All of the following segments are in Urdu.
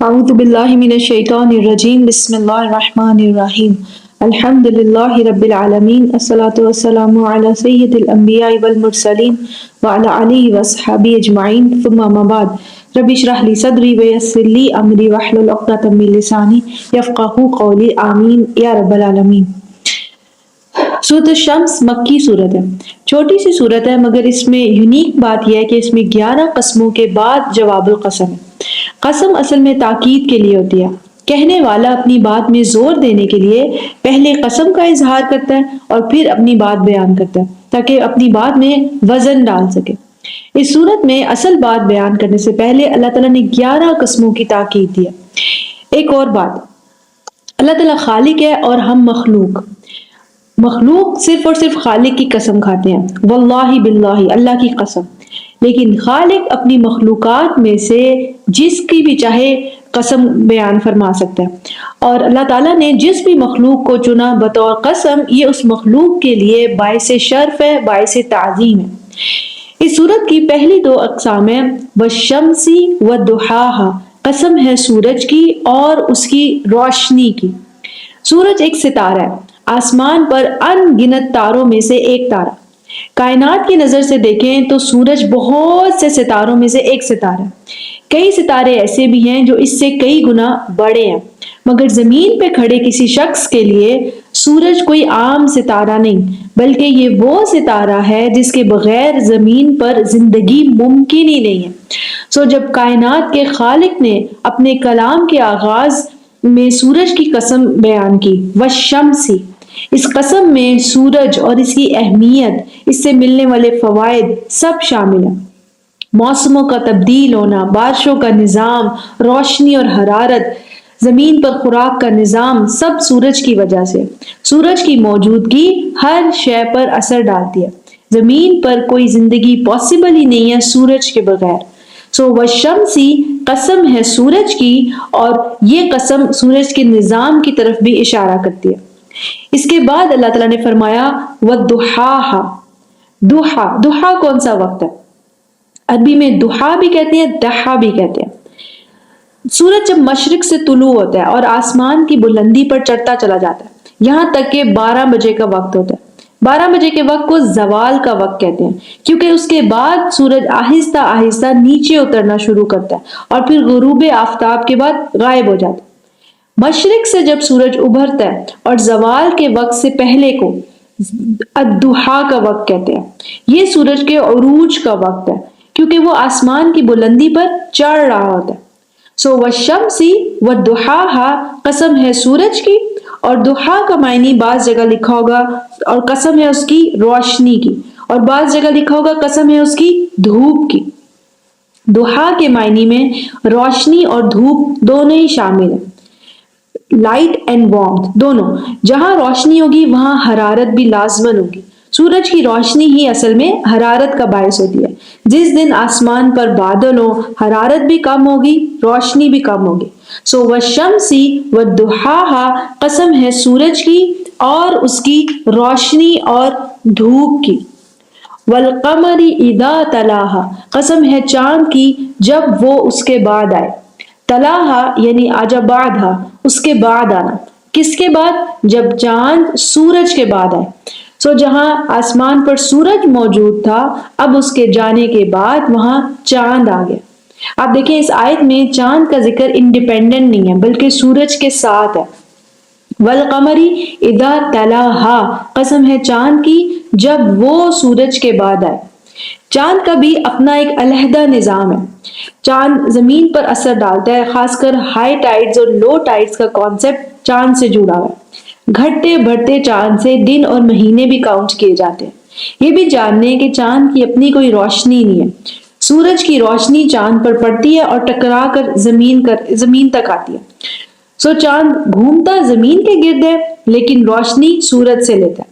اعوذ باللہ من الشیطان الرجیم بسم اللہ الرحمن الرحیم الحمد للہ رب العالمین الصلاة والسلام علی سید الانبیاء والمرسلین وعلی آلہ وصحبہ اجمعین ثم اما بعد رب اشرح لی صدری ویسر لی امری واحلل عقدۃ من لسانی یفقہوا قولی آمین یا رب العالمین۔ سورۃ الشمس مکی سورت ہے، چھوٹی سی سورت ہے، مگر اس میں یونیک بات یہ ہے کہ اس میں 11 قسموں کے بعد جواب القسم ہے۔ قسم اصل میں تاکید کے لیے ہوتی ہے، کہنے والا اپنی بات میں زور دینے کے لیے پہلے قسم کا اظہار کرتا ہے اور پھر اپنی بات بیان کرتا ہے تاکہ اپنی بات میں وزن ڈال سکے۔ اس صورت میں اصل بات بیان کرنے سے پہلے اللہ تعالیٰ نے 11 قسموں کی تاکید دی ہے۔ ایک اور بات، اللہ تعالیٰ خالق ہے اور ہم مخلوق صرف اور صرف خالق کی قسم کھاتے ہیں، واللہ باللہ، اللہ کی قسم، لیکن خالق اپنی مخلوقات میں سے جس کی بھی چاہے قسم بیان فرما سکتا ہے، اور اللہ تعالیٰ نے جس بھی مخلوق کو چنا بطور قسم، یہ اس مخلوق کے لیے باعث شرف ہے، باعث تعظیم ہے۔ اس سورت کی پہلی 2 اقسام ہیں، والشمس والضحاہا، قسم ہے سورج کی اور اس کی روشنی کی۔ سورج ایک ستارہ ہے، آسمان پر ان گنت تاروں میں سے ایک تارہ۔ کائنات کی نظر سے دیکھیں تو سورج بہت سے ستاروں میں سے ایک ستارہ ہے۔ کئی ستارے ایسے بھی ہیں جو اس سے کئی گنا بڑے ہیں، مگر زمین پہ کھڑے کسی شخص کے لیے سورج کوئی عام ستارہ نہیں، بلکہ یہ وہ ستارہ ہے جس کے بغیر زمین پر زندگی ممکن ہی نہیں ہے۔ جب کائنات کے خالق نے اپنے کلام کے آغاز میں سورج کی قسم بیان کی، والشمسی، اس قسم میں سورج اور اس کی اہمیت، اس سے ملنے والے فوائد سب شامل ہیں۔ موسموں کا تبدیل ہونا، بارشوں کا نظام، روشنی اور حرارت، زمین پر خوراک کا نظام، سب سورج کی وجہ سے۔ سورج کی موجودگی ہر شے پر اثر ڈالتی ہے، زمین پر کوئی زندگی پاسبل ہی نہیں ہے سورج کے بغیر۔ والشمسی، قسم ہے سورج کی، اور یہ قسم سورج کے نظام کی طرف بھی اشارہ کرتی ہے۔ اس کے بعد اللہ تعالیٰ نے فرمایا وَالضُّحَاهَا، ضحا کون سا وقت ہے؟ عربی میں ضحا بھی کہتے ہیں، ضحا بھی کہتے ہیں۔ سورج جب مشرق سے طلوع ہوتا ہے اور آسمان کی بلندی پر چڑھتا چلا جاتا ہے، یہاں تک کہ 12 بجے کا وقت ہوتا ہے۔ 12 بجے کے وقت کو زوال کا وقت کہتے ہیں، کیونکہ اس کے بعد سورج آہستہ آہستہ نیچے اترنا شروع کرتا ہے اور پھر غروب آفتاب کے بعد غائب ہو جاتا ہے۔ مشرق سے جب سورج ابھرتا ہے اور زوال کے وقت سے پہلے کو الضحیٰ کا وقت کہتے ہیں۔ یہ سورج کے عروج کا وقت ہے، کیونکہ وہ آسمان کی بلندی پر چڑھ رہا ہوتا ہے۔ والشمسی والضحاها، قسم ہے سورج کی، اور ضحا کا معنی بعض جگہ لکھا ہوگا اور قسم ہے اس کی روشنی کی، اور بعض جگہ لکھا ہوگا قسم ہے اس کی دھوپ کی۔ ضحا کے معنی میں روشنی اور دھوپ دونوں ہی شامل ہیں، لائٹ اینڈ وارمتھ دونوں۔ جہاں روشنی ہوگی وہاں حرارت بھی لازمن ہوگی۔ سورج کی روشنی ہی اصل میں حرارت کا باعث ہوتی ہے۔ جس دن آسمان پر بادل ہو، حرارت بھی کم ہوگی، روشنی بھی کم ہوگی۔ والشمسی والضحاها، قسم ہے سورج کی اور اس کی روشنی اور دھوپ کی۔ والقمر اذا تلاہا، قسم ہے چاند کی جب وہ اس کے بعد آئے۔ تلاہا یعنی آجا بعدہا، اس کے بعد آنا۔ کس کے بعد؟ جب چاند سورج کے بعد آئے۔ جہاں آسمان پر سورج موجود تھا، اب اس کے جانے کے بعد وہاں چاند آ گیا۔ آپ دیکھیں اس آیت میں چاند کا ذکر انڈیپینڈنٹ نہیں ہے بلکہ سورج کے ساتھ ہے۔ والقمر اذا تلاہا، قسم ہے چاند کی جب وہ سورج کے بعد آئے۔ چاند کا بھی اپنا ایک علیحدہ نظام ہے۔ چاند زمین پر اثر ڈالتا ہے، خاص کر ہائی ٹائیڈز اور لو ٹائیڈز کا کانسیپٹ چاند سے جڑا ہوا ہے۔ گھٹتے بڑھتے چاند سے دن اور مہینے بھی کاؤنٹ کیے جاتے ہیں۔ یہ بھی جاننے کہ چاند کی اپنی کوئی روشنی نہیں ہے، سورج کی روشنی چاند پر پڑتی ہے اور ٹکرا کر زمین تک آتی ہے۔ چاند گھومتا زمین کے گرد ہے لیکن روشنی سورج سے لیتا ہے۔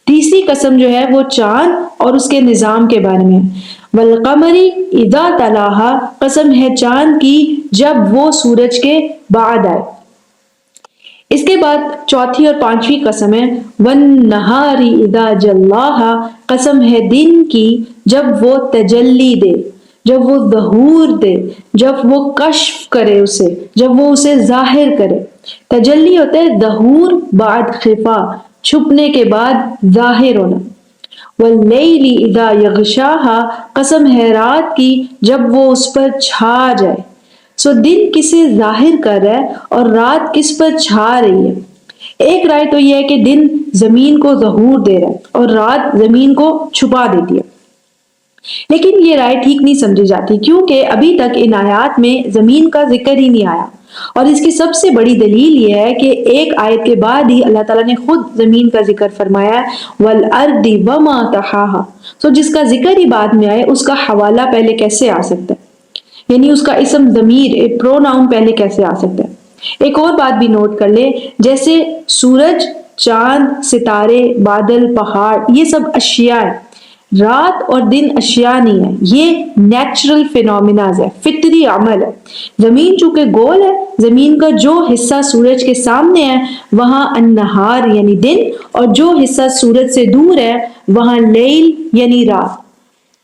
تیسری قسم جو ہے وہ چاند اور اس کے نظام کے بارے میں ہے۔ والقمر اذا تلاہا، قسم ہے چاند کی جب وہ سورج کے بعد آئے۔ اس کے بعد چوتھی اور پانچویں قسم ہے والنہار اذا جلاہا، قسم ہے دن کی جب وہ تجلی دے۔ جب وہ ظہور دے، جب وہ کشف کرے اسے، جب وہ اسے ظاہر کرے۔ تجلی ہوتا ہے ظہور بعد خفا، چھپنے کے بعد ظاہر ہونا۔ واللیل اذا یغشاہا، قسم ہے رات کی جب وہ اس پر چھا جائے۔ سو دن کسے ظاہر کر رہا ہے اور رات کس پر چھا رہی ہے؟ ایک رائے تو یہ ہے کہ دن زمین کو ظہور دے رہا ہے اور رات زمین کو چھپا دیتی ہے، لیکن یہ رائے ٹھیک نہیں سمجھی جاتی، کیونکہ ابھی تک ان آیات میں زمین کا ذکر ہی نہیں آیا، اور اس کی سب سے بڑی دلیل یہ ہے کہ ایک آیت کے بعد ہی اللہ تعالیٰ نے خود زمین کا ذکر فرمایا وَالْأَرْضِ وَمَا طَحَاهَا۔ تو جس کا ذکر ہی بعد میں آئے اس کا حوالہ پہلے کیسے آ سکتا ہے، یعنی اس کا اسم ضمیر پروناؤن پہلے کیسے آ سکتا ہے؟ ایک اور بات بھی نوٹ کر لے، جیسے سورج، چاند، ستارے، بادل، پہاڑ، یہ سب اشیاء ہیں، رات اور دن اشیاء نہیں ہے، یہ نیچرل فینومیناز ہے، فطری عمل ہے۔ زمین چونکہ گول ہے، زمین کا جو حصہ سورج کے سامنے ہے وہاں النہار یعنی دن، اور جو حصہ سورج سے دور ہے وہاں لیل یعنی رات۔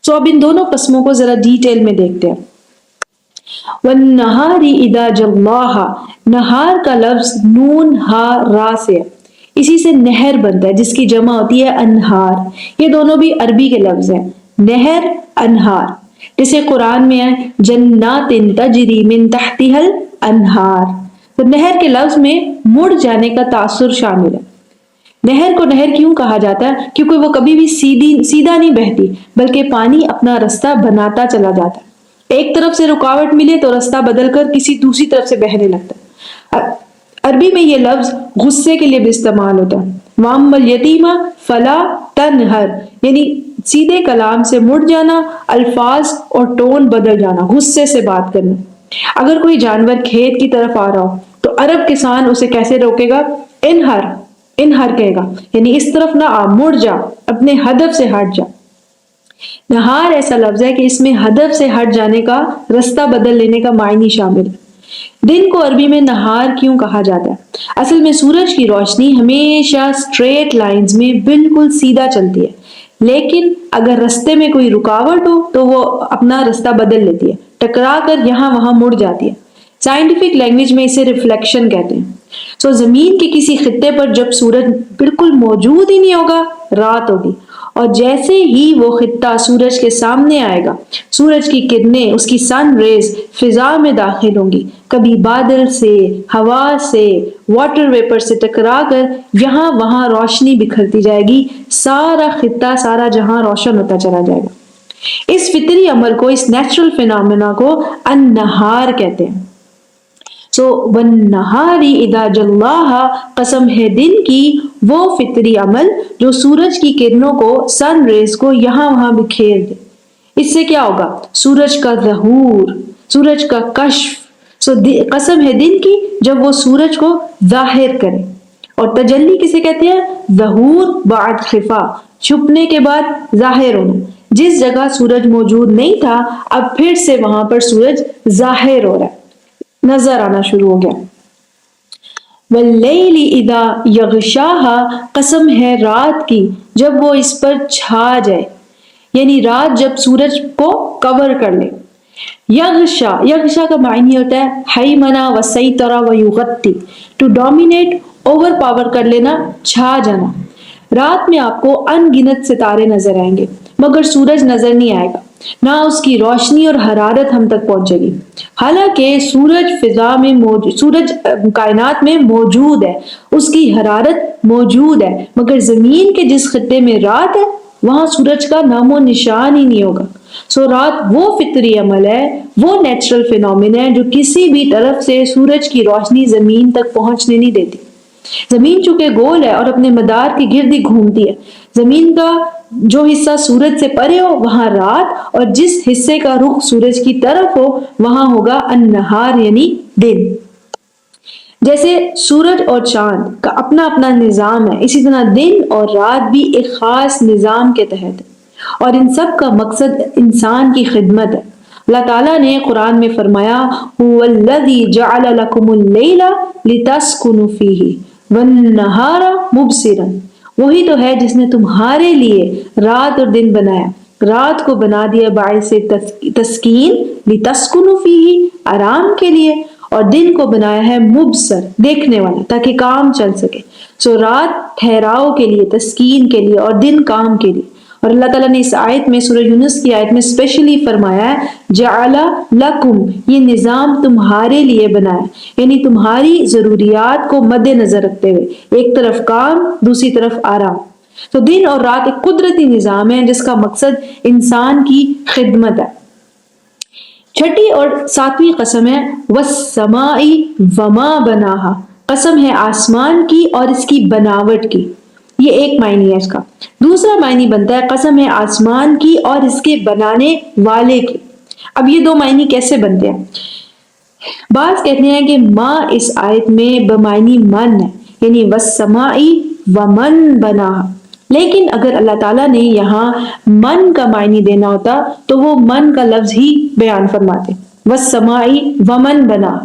تو اب ان دونوں قسموں کو ذرا ڈیٹیل میں دیکھتے ہیں۔ وَالنَّهَارِ إِذَا جَلَّاهَا، نہار کا لفظ نون ہا را سے ہے، اسی سے نہر بنتا ہے جس کی جمع ہوتی ہے انہار۔ یہ دونوں بھی عربی کے لفظ ہیں، نہر، انہار۔ جیسے قرآن میں ہے جنات تجری من تحتها الانہار، تو نہر کے لفظ میں مڑ جانے کا تاثر شامل ہے۔ نہر کو نہر کیوں کہا جاتا ہے؟ کیونکہ وہ کبھی بھی سیدھا نہیں بہتی، بلکہ پانی اپنا رستہ بناتا چلا جاتا ہے، ایک طرف سے رکاوٹ ملے تو رستہ بدل کر کسی دوسری طرف سے بہنے لگتا ہے۔ عربی میں یہ لفظ غصے کے لیے بھی استعمال ہوتا ہے، وَأَمَّا الْيَتِيمَ فَلَا تَنْهَرْ، یعنی سیدھے کلام سے مڑ جانا، الفاظ اور ٹون بدل جانا، غصے سے بات کرنا۔ اگر کوئی جانور کھیت کی طرف آ رہا ہو تو عرب کسان اسے کیسے روکے گا؟ انہر، انہر کہے گا، یعنی اس طرف نہ آ، مڑ جا، اپنے ہدف سے ہٹ جا۔ نہار ایسا لفظ ہے کہ اس میں ہدف سے ہٹ جانے کا، رستہ بدل لینے کا معنی شامل ہے۔ دن کو عربی میں نہار کیوں کہا جاتا ہے؟ اصل میں سورج کی روشنی ہمیشہ سٹریٹ لائنز میں بالکل سیدھا چلتی ہے، لیکن اگر رستے میں کوئی رکاوٹ ہو تو وہ اپنا رستہ بدل لیتی ہے، ٹکرا کر یہاں وہاں مڑ جاتی ہے۔ سائنٹیفک لینگویج میں اسے ریفلیکشن کہتے ہیں۔ سو زمین کے کسی خطے پر جب سورج بالکل موجود ہی نہیں ہوگا، رات ہوگی، اور جیسے ہی وہ خطہ سورج کے سامنے آئے گا، سورج کی کرنیں، اس کی سن ریز فضا میں داخل ہوں گی، کبھی بادل سے، ہوا سے، واٹر ویپر سے ٹکرا کر یہاں وہاں روشنی بکھرتی جائے گی، سارا خطہ، سارا جہاں روشن ہوتا چلا جائے گا۔ اس فطری عمل کو، اس نیچرل فینومینا کو النہار کہتے ہیں۔ سو وَالنَّهَارِ إِذَا جَلَّاهَا، قسم ہے دن کی وہ فطری عمل جو سورج کی کرنوں کو، سن ریز کو یہاں وہاں بکھیر دے۔ اس سے کیا ہوگا؟ سورج کا ظہور، سورج کا کشف۔ سو قسم ہے دن کی جب وہ سورج کو ظاہر کرے۔ اور تجلی کسے کہتے ہیں؟ ظہور بعد خفا، چھپنے کے بعد ظاہر ہونا۔ جس جگہ سورج موجود نہیں تھا اب پھر سے وہاں پر سورج ظاہر ہو رہا ہے، نظر آنا شروع ہو گیا۔ وَاللَّيْلِ إِذَا يَغْشَاهَا، قسم ہے رات کی جب وہ اس پر چھا جائے، یعنی رات جب سورج کو کور کر لے۔ یغشا، یغشا کا معنی ہوتا ہے حیمنا وسیطرا ویغطی، ٹو ڈومینیٹ، اوور پاور کر لینا، چھا جانا۔ رات میں آپ کو ان گنت ستارے نظر آئیں گے مگر سورج نظر نہیں آئے گا، نہ اس کی روشنی اور حرارت ہم تک پہنچے گی، حالانکہ سورج فضا میں موجود، سورج کائنات میں موجود ہے، اس کی حرارت موجود ہے، مگر زمین کے جس خطے میں رات ہے وہاں سورج کا نام و نشان ہی نہیں ہوگا۔ سو رات وہ فطری عمل ہے، وہ نیچرل فینومین ہے جو کسی بھی طرف سے سورج کی روشنی زمین تک پہنچنے نہیں دیتی۔ زمین چونکہ گول ہے اور اپنے مدار کی گرد ہی گھومتی ہے، زمین کا جو حصہ سورج سے پرے ہو وہاں رات، اور جس حصے کا رخ سورج کی طرف ہو وہاں ہوگا النہار یعنی دن۔ جیسے سورج اور چاند کا اپنا اپنا نظام ہے، اسی طرح دن اور رات بھی ایک خاص نظام کے تحت ہے، اور ان سب کا مقصد انسان کی خدمت ہے۔ اللہ تعالیٰ نے قرآن میں فرمایا هُوَ الَّذِي جَعَلَ لَكُمُ اللَّيْلَ لِتَسْكُنُوا فِيهِ وَالنَّهَارَ مُبْصِرًا، وہی تو ہے جس نے تمہارے لیے رات اور دن بنایا رات کو بنا دیا باعث تسکین لتسکنوا فیہ، آرام کے لیے، اور دن کو بنایا ہے مبصر، دیکھنے والا، تاکہ کام چل سکے. سو رات ٹھہراؤ کے لیے، تسکین کے لیے، اور دن کام کے لیے. اور اللہ تعالیٰ نے اس آیت میں، سورہ یونس کی آیت میں اسپیشلی فرمایا ہے جعل لکم، یہ نظام تمہارے لیے بنایا، یعنی تمہاری ضروریات کو مد نظر رکھتے ہوئے، ایک طرف کام، دوسری طرف آرام. تو دن اور رات ایک قدرتی نظام ہے جس کا مقصد انسان کی خدمت ہے. چھٹی اور ساتویں قسم ہے والسماء وما بناہا، قسم ہے آسمان کی اور اس کی بناوٹ کی. یہ ایک معنی ہے اس کا. دوسرا معنی بنتا ہے قسم ہے آسمان کی اور اس کے بنانے والے کی. اب یہ دو معنی کیسے بنتے ہیں؟ بعض کہتے ہیں کہ ماں اس آیت میں بمعنی من ہے، یعنی والسماء ومن بناہا. لیکن اگر اللہ تعالیٰ نے یہاں من کا معنی دینا ہوتا تو وہ من کا لفظ ہی بیان فرماتے، والسماء ومن بناہا.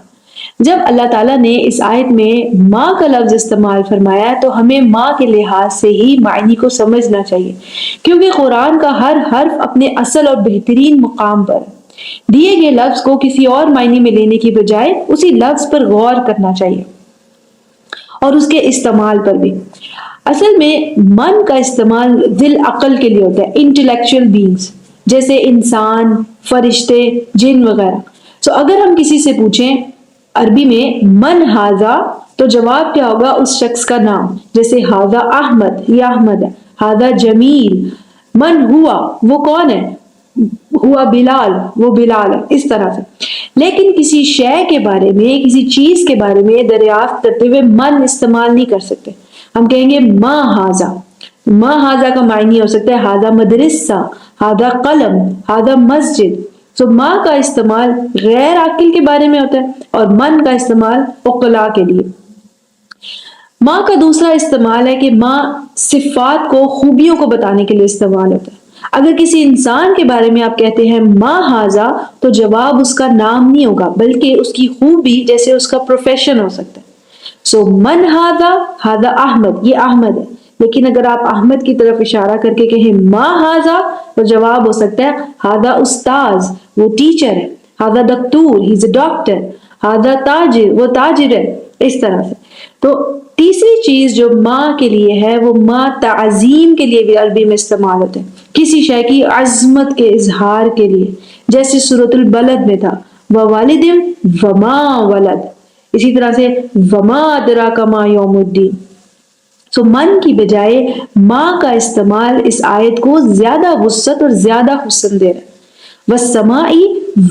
جب اللہ تعالیٰ نے اس آیت میں ماں کا لفظ استعمال فرمایا تو ہمیں ماں کے لحاظ سے ہی معنی کو سمجھنا چاہیے، کیونکہ قرآن کا ہر حرف اپنے اصل اور بہترین مقام پر دیے گئے لفظ کو کسی اور معنی میں لینے کی بجائے اسی لفظ پر غور کرنا چاہیے اور اس کے استعمال پر بھی. اصل میں من کا استعمال ذی العقل کے لیے ہوتا ہے، انٹلیکچوئل بینگز جیسے انسان، فرشتے، جن وغیرہ. سو اگر ہم کسی سے پوچھیں عربی میں من ہاذا، تو جواب کیا ہوگا؟ اس شخص کا نام، جیسے ہاذا احمد، یہ احمد ہے، ہاذا جمیل. من ہوا، وہ کون ہے؟ ہوا بلال، وہ بلال ہے، اس طرح سے. لیکن کسی شے کے بارے میں، کسی چیز کے بارے میں دریافت کرتے ہوئے من استعمال نہیں کر سکتے. ہم کہیں گے ما ہاذا. ما ہاذا کا معنی ہو سکتا ہے ہاذا مدرسہ، ہاذا قلم، ہاذا مسجد. تو ماں کا استعمال غیر عاقل کے بارے میں ہوتا ہے اور من کا استعمال عقلاء کے لیے. ماں کا دوسرا استعمال ہے کہ ماں صفات کو، خوبیوں کو بتانے کے لیے استعمال ہوتا ہے. اگر کسی انسان کے بارے میں آپ کہتے ہیں ما ہاذا، تو جواب اس کا نام نہیں ہوگا بلکہ اس کی خوبی، جیسے اس کا پروفیشن ہو سکتا ہے. سو من ہاذا، ہاذا احمد، یہ احمد ہے. لیکن اگر آپ احمد کی طرف اشارہ کر کے کہیں ما ہاذا، تو جواب ہو سکتا ہے ہاذا استاذ، وہ ٹیچر ہے، ہاذا دکتور، ہی از اے ڈاکٹر، ہاذا تاجر، وہ تاجر ہے، اس طرح سے. تو تیسری چیز جو ماں کے لیے ہے وہ ماں تعظیم کے لیے بھی عربی میں استعمال ہوتے ہیں، کسی شے کی عظمت کے اظہار کے لیے، جیسے سورۃ البلد میں تھا ووالد وما ولد. اسی طرح سے وما ادراک ما یوم الدین. سو من کی بجائے ماں کا استعمال اس آیت کو زیادہ وسعت اور زیادہ حسن دے رہا ہے. والسماء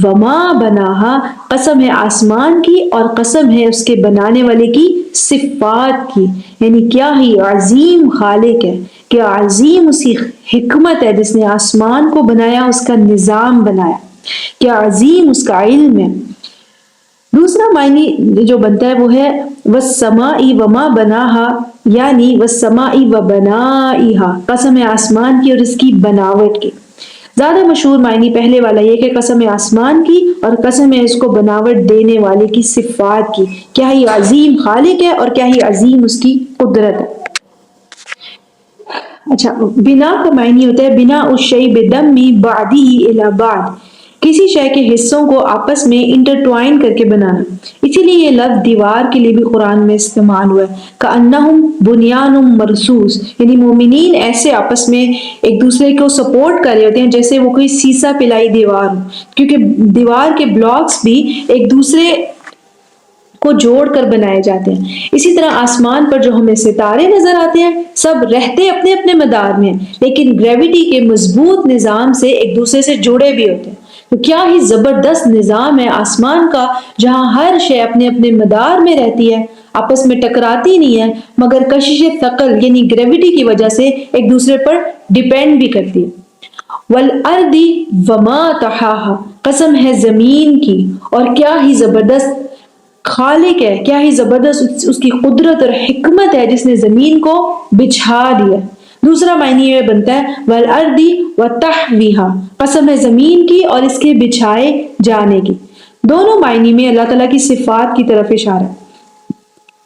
وما بناہا، قسم ہے آسمان کی اور قسم ہے اس کے بنانے والے کی صفات کی، یعنی کیا ہی عظیم خالق ہے، کیا عظیم اس کی حکمت ہے جس نے آسمان کو بنایا، اس کا نظام بنایا، کیا عظیم اس کا علم ہے. دوسرا معنی جو بنتا ہے وہ ہے والسماء وما بناہا، یعنی والسماء وبنائہا، قسم ہے آسمان کی اور اس کی بناوٹ کی. زیادہ مشہور معنی پہلے والا یہ کہ قسم ہے آسمان کی اور قسم ہے اس کو بناوٹ دینے والے کی صفات کی، کیا ہی عظیم خالق ہے اور کیا ہی عظیم اس کی قدرت ہے. اچھا، بنا کا معنی ہوتا ہے بنا الشیء بدم بعدہ الی بعد، کسی شے کے حصوں کو آپس میں انٹرٹوائن کر کے بنانا. اسی لیے یہ لفظ دیوار کے لیے بھی قرآن میں استعمال ہوا ہے، کأنہم بنیان مرصوص، یعنی مومنین ایسے آپس میں ایک دوسرے کو سپورٹ کر رہے ہوتے ہیں جیسے وہ کوئی سیسا پلائی دیوار ہو، کیونکہ دیوار کے بلاکس بھی ایک دوسرے کو جوڑ کر بنائے جاتے ہیں. اسی طرح آسمان پر جو ہمیں ستارے نظر آتے ہیں سب رہتے اپنے اپنے مدار میں، لیکن گریوٹی کے مضبوط نظام سے ایک دوسرے سے جڑے بھی ہوتے ہیں. تو کیا ہی زبردست نظام ہے آسمان کا، جہاں ہر شے اپنے اپنے مدار میں رہتی ہے، آپس میں ٹکراتی نہیں ہے، مگر کشش ثقل یعنی گریوٹی کی وجہ سے ایک دوسرے پر ڈیپینڈ بھی کرتی ہے. والارض وما طحاہا، قسم ہے زمین کی اور کیا ہی زبردست خالق ہے، کیا ہی زبردست اس کی قدرت اور حکمت ہے جس نے زمین کو بچھا دیا. دوسرا معنی یہ بنتا ہے والارض وتحویہا، قسم ہے زمین کی اور اس کے بچھائے جانے کی. دونوں معنی میں اللہ تعالیٰ کی صفات کی طرف اشارہ ہے.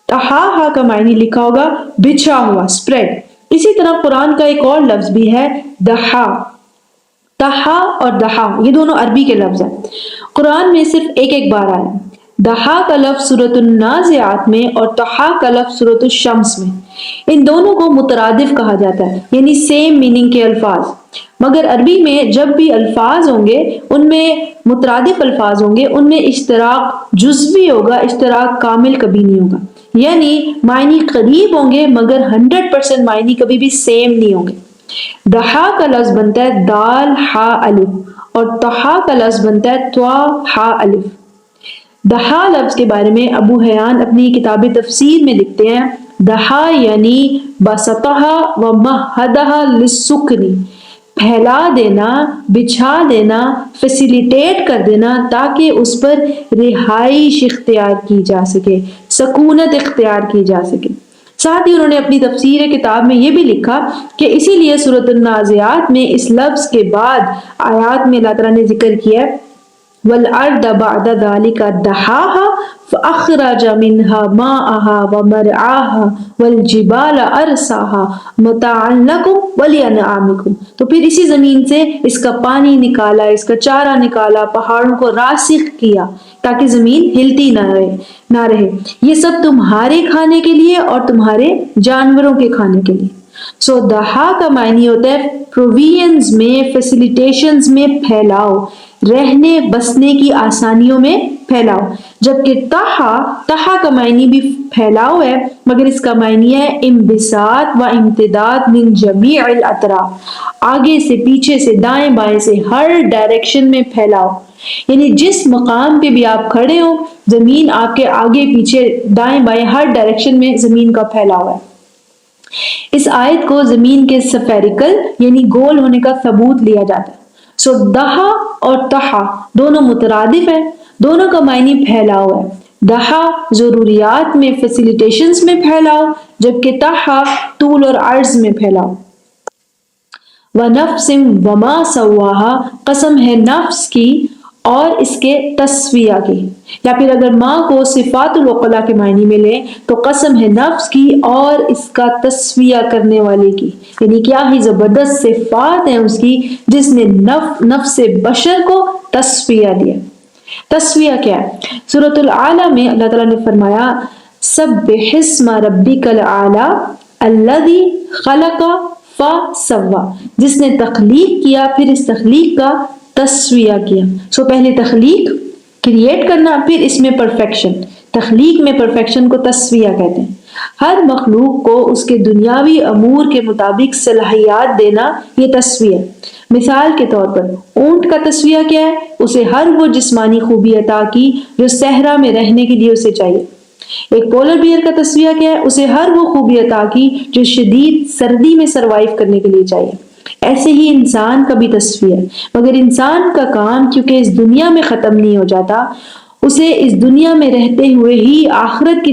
طحاہا کا معنی لکھا ہوگا بچھا ہوا، سپریڈ. اسی طرح قرآن کا ایک اور لفظ بھی ہے دحا، تہا اور دہا یہ دونوں عربی کے لفظ ہیں، قرآن میں صرف ایک بار آیا۔ دہا کا لفظ سورۃ النازعات میں اور تہا کا لفظ سورۃ الشمس میں، ان دونوں کو مترادف کہا جاتا ہے، یعنی سیم میننگ کے الفاظ۔ مگر عربی میں جب بھی الفاظ ہوں گے ان میں مترادف الفاظ ہوں گے ان میں اشتراک جزوی ہوگا، اشتراک کامل کبھی نہیں ہوگا، یعنی معنی قریب ہوں گے مگر 100% معنی کبھی بھی سیم نہیں ہوں گے۔ دہا کا لفظ بنتا ہے دال ہا الف اور تہا کا لفظ بنتا ہے توا ہا الف۔ دہا لفظ کے بارے میں ابو حیان اپنی کتاب تفسیر میں لکھتے ہیں، دہا یعنی بسطہا و مہدہا للسکنی، پھیلا دینا، بچھا دینا، فیسیلیٹیٹ کر دینا تاکہ اس پر رہائش اختیار کی جا سکے، سکونت اختیار کی جا سکے۔ ساتھ ہی انہوں نے اپنی تفسیر کتاب میں یہ بھی لکھا کہ اسی لیے سورۃ النازعات میں اس لفظ کے بعد آیات میں اللہ تعالیٰ نے ذکر کیا ہے وَالْأَرْضَ بَعْدَ ذَلِكَ دَحَاهَا فَأَخْرَجَ مِنْهَا مَاءَهَا وَمَرْعَاهَا وَالْجِبَالَ أَرْسَاهَا مَتَاعًا لَكُمْ وَلِأَنْعَامِكُمْ، تو پھر اسی زمین سے اس کا پانی نکالا، اس کا چارہ نکالا، پہاڑوں کو راسخ کیا تاکہ زمین ہلتی نہ رہے، یہ سب تمہارے کھانے کے لیے اور تمہارے جانوروں کے کھانے کے لیے۔ سو دہا کا معنی ہوتا ہے پروویژنز میں، فیسیلیٹیشنز میں پھیلاؤ، رہنے بسنے کی آسانیوں میں پھیلاؤ، جبکہ تہا کا معنی بھی پھیلاؤ ہے مگر اس کا معنی ہے انبساط و امتداد من جمیع الاطراف، آگے سے پیچھے سے دائیں بائیں سے ہر ڈائریکشن میں پھیلاؤ، یعنی جس مقام پہ بھی آپ کھڑے ہو زمین آپ کے آگے پیچھے دائیں بائیں ہر ڈائریکشن میں زمین کا پھیلاؤ ہے۔ اس آیت کو زمین کے سفیریکل یعنی گول ہونے کا ثبوت لیا جاتا ہے۔ سو دہا اور تہا دونوں مترادف ہیں، دونوں کا معنی پھیلاؤ ہے۔ دہا ضروریات میں، فیسیلیٹیشنز میں پھیلاؤ، جبکہ تہا طول اور عرض میں پھیلاؤ۔ وَنَفْسٍ وَمَا سَوَّاهَا، قسم ہے نفس کی اور اس کے تسویہ کی، یا پھر اگر ماں کو صفات العقلاء کے معنی میں لیں تو قسم ہے نفس کی اور اس کا تسویہ کرنے والے کی، یعنی کیا ہی زبردست صفات ہیں اس کی جس نے نفس بشر کو تسویہ دیا۔ تسویہ کیا ہے؟ سورۃ الاعلیٰ میں اللہ تعالیٰ نے فرمایا سبح اسم ربک الاعلیٰ الذی خلق فسوی، جس نے تخلیق کیا پھر اس تخلیق کا تسویہ کیا۔ سو پہلے تخلیق کریٹ کرنا، پھر اس میں پرفیکشن، تخلیق میں پرفیکشن کو تسویہ کہتے ہیں۔ ہر مخلوق کو اس کے دنیاوی امور کے مطابق صلاحیات دینا یہ تسویہ۔ مثال کے طور پر اونٹ کا تسویہ کیا ہے؟ اسے ہر وہ جسمانی خوبی عطا کی جو صحرا میں رہنے کے لیے اسے چاہیے۔ ایک پولر بیئر کا تسویہ کیا ہے؟ اسے ہر وہ خوبی عطا کی جو شدید سردی میں سروائیو کرنے کے لیے چاہیے۔ ایسے ہی انسان کا بھی تسویہ ہے، مگر انسان کا کام کیونکہ اس دنیا میں ختم نہیں ہو جاتا، اسے اس دنیا میں رہتے ہوئے ہی آخرت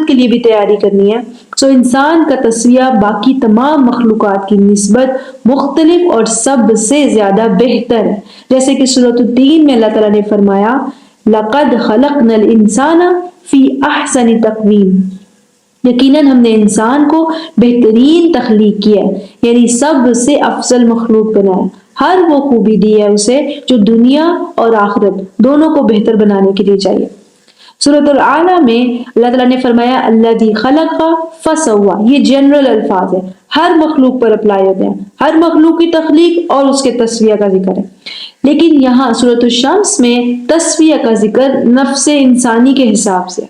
کے لیے بھی تیاری کرنی ہے۔ سو انسان کا تسویہ باقی تمام مخلوقات کی نسبت مختلف اور سب سے زیادہ بہتر ہے، جیسے کہ سورۃ التین میں اللہ تعالیٰ نے فرمایا لَقَدْ خَلَقْنَا الْإِنسَانَ فِي أَحْسَنِ تَقْوِيمٍ، یقیناً ہم نے انسان کو بہترین تخلیق کیا ہے، یعنی سب سے افضل مخلوق بنایا، ہر وہ خوبی دی ہے اسے جو دنیا اور آخرت دونوں کو بہتر بنانے کے لیے چاہیے۔ سورۃ الاعلیٰ میں اللہ تعالیٰ نے فرمایا الذی خلق فسوی، یہ جنرل الفاظ ہے، ہر مخلوق پر اپلائی ہوتے ہیں، ہر مخلوق کی تخلیق اور اس کے تسویہ کا ذکر ہے۔ لیکن یہاں سورۃ الشمس میں تسویہ کا ذکر نفس انسانی کے حساب سے،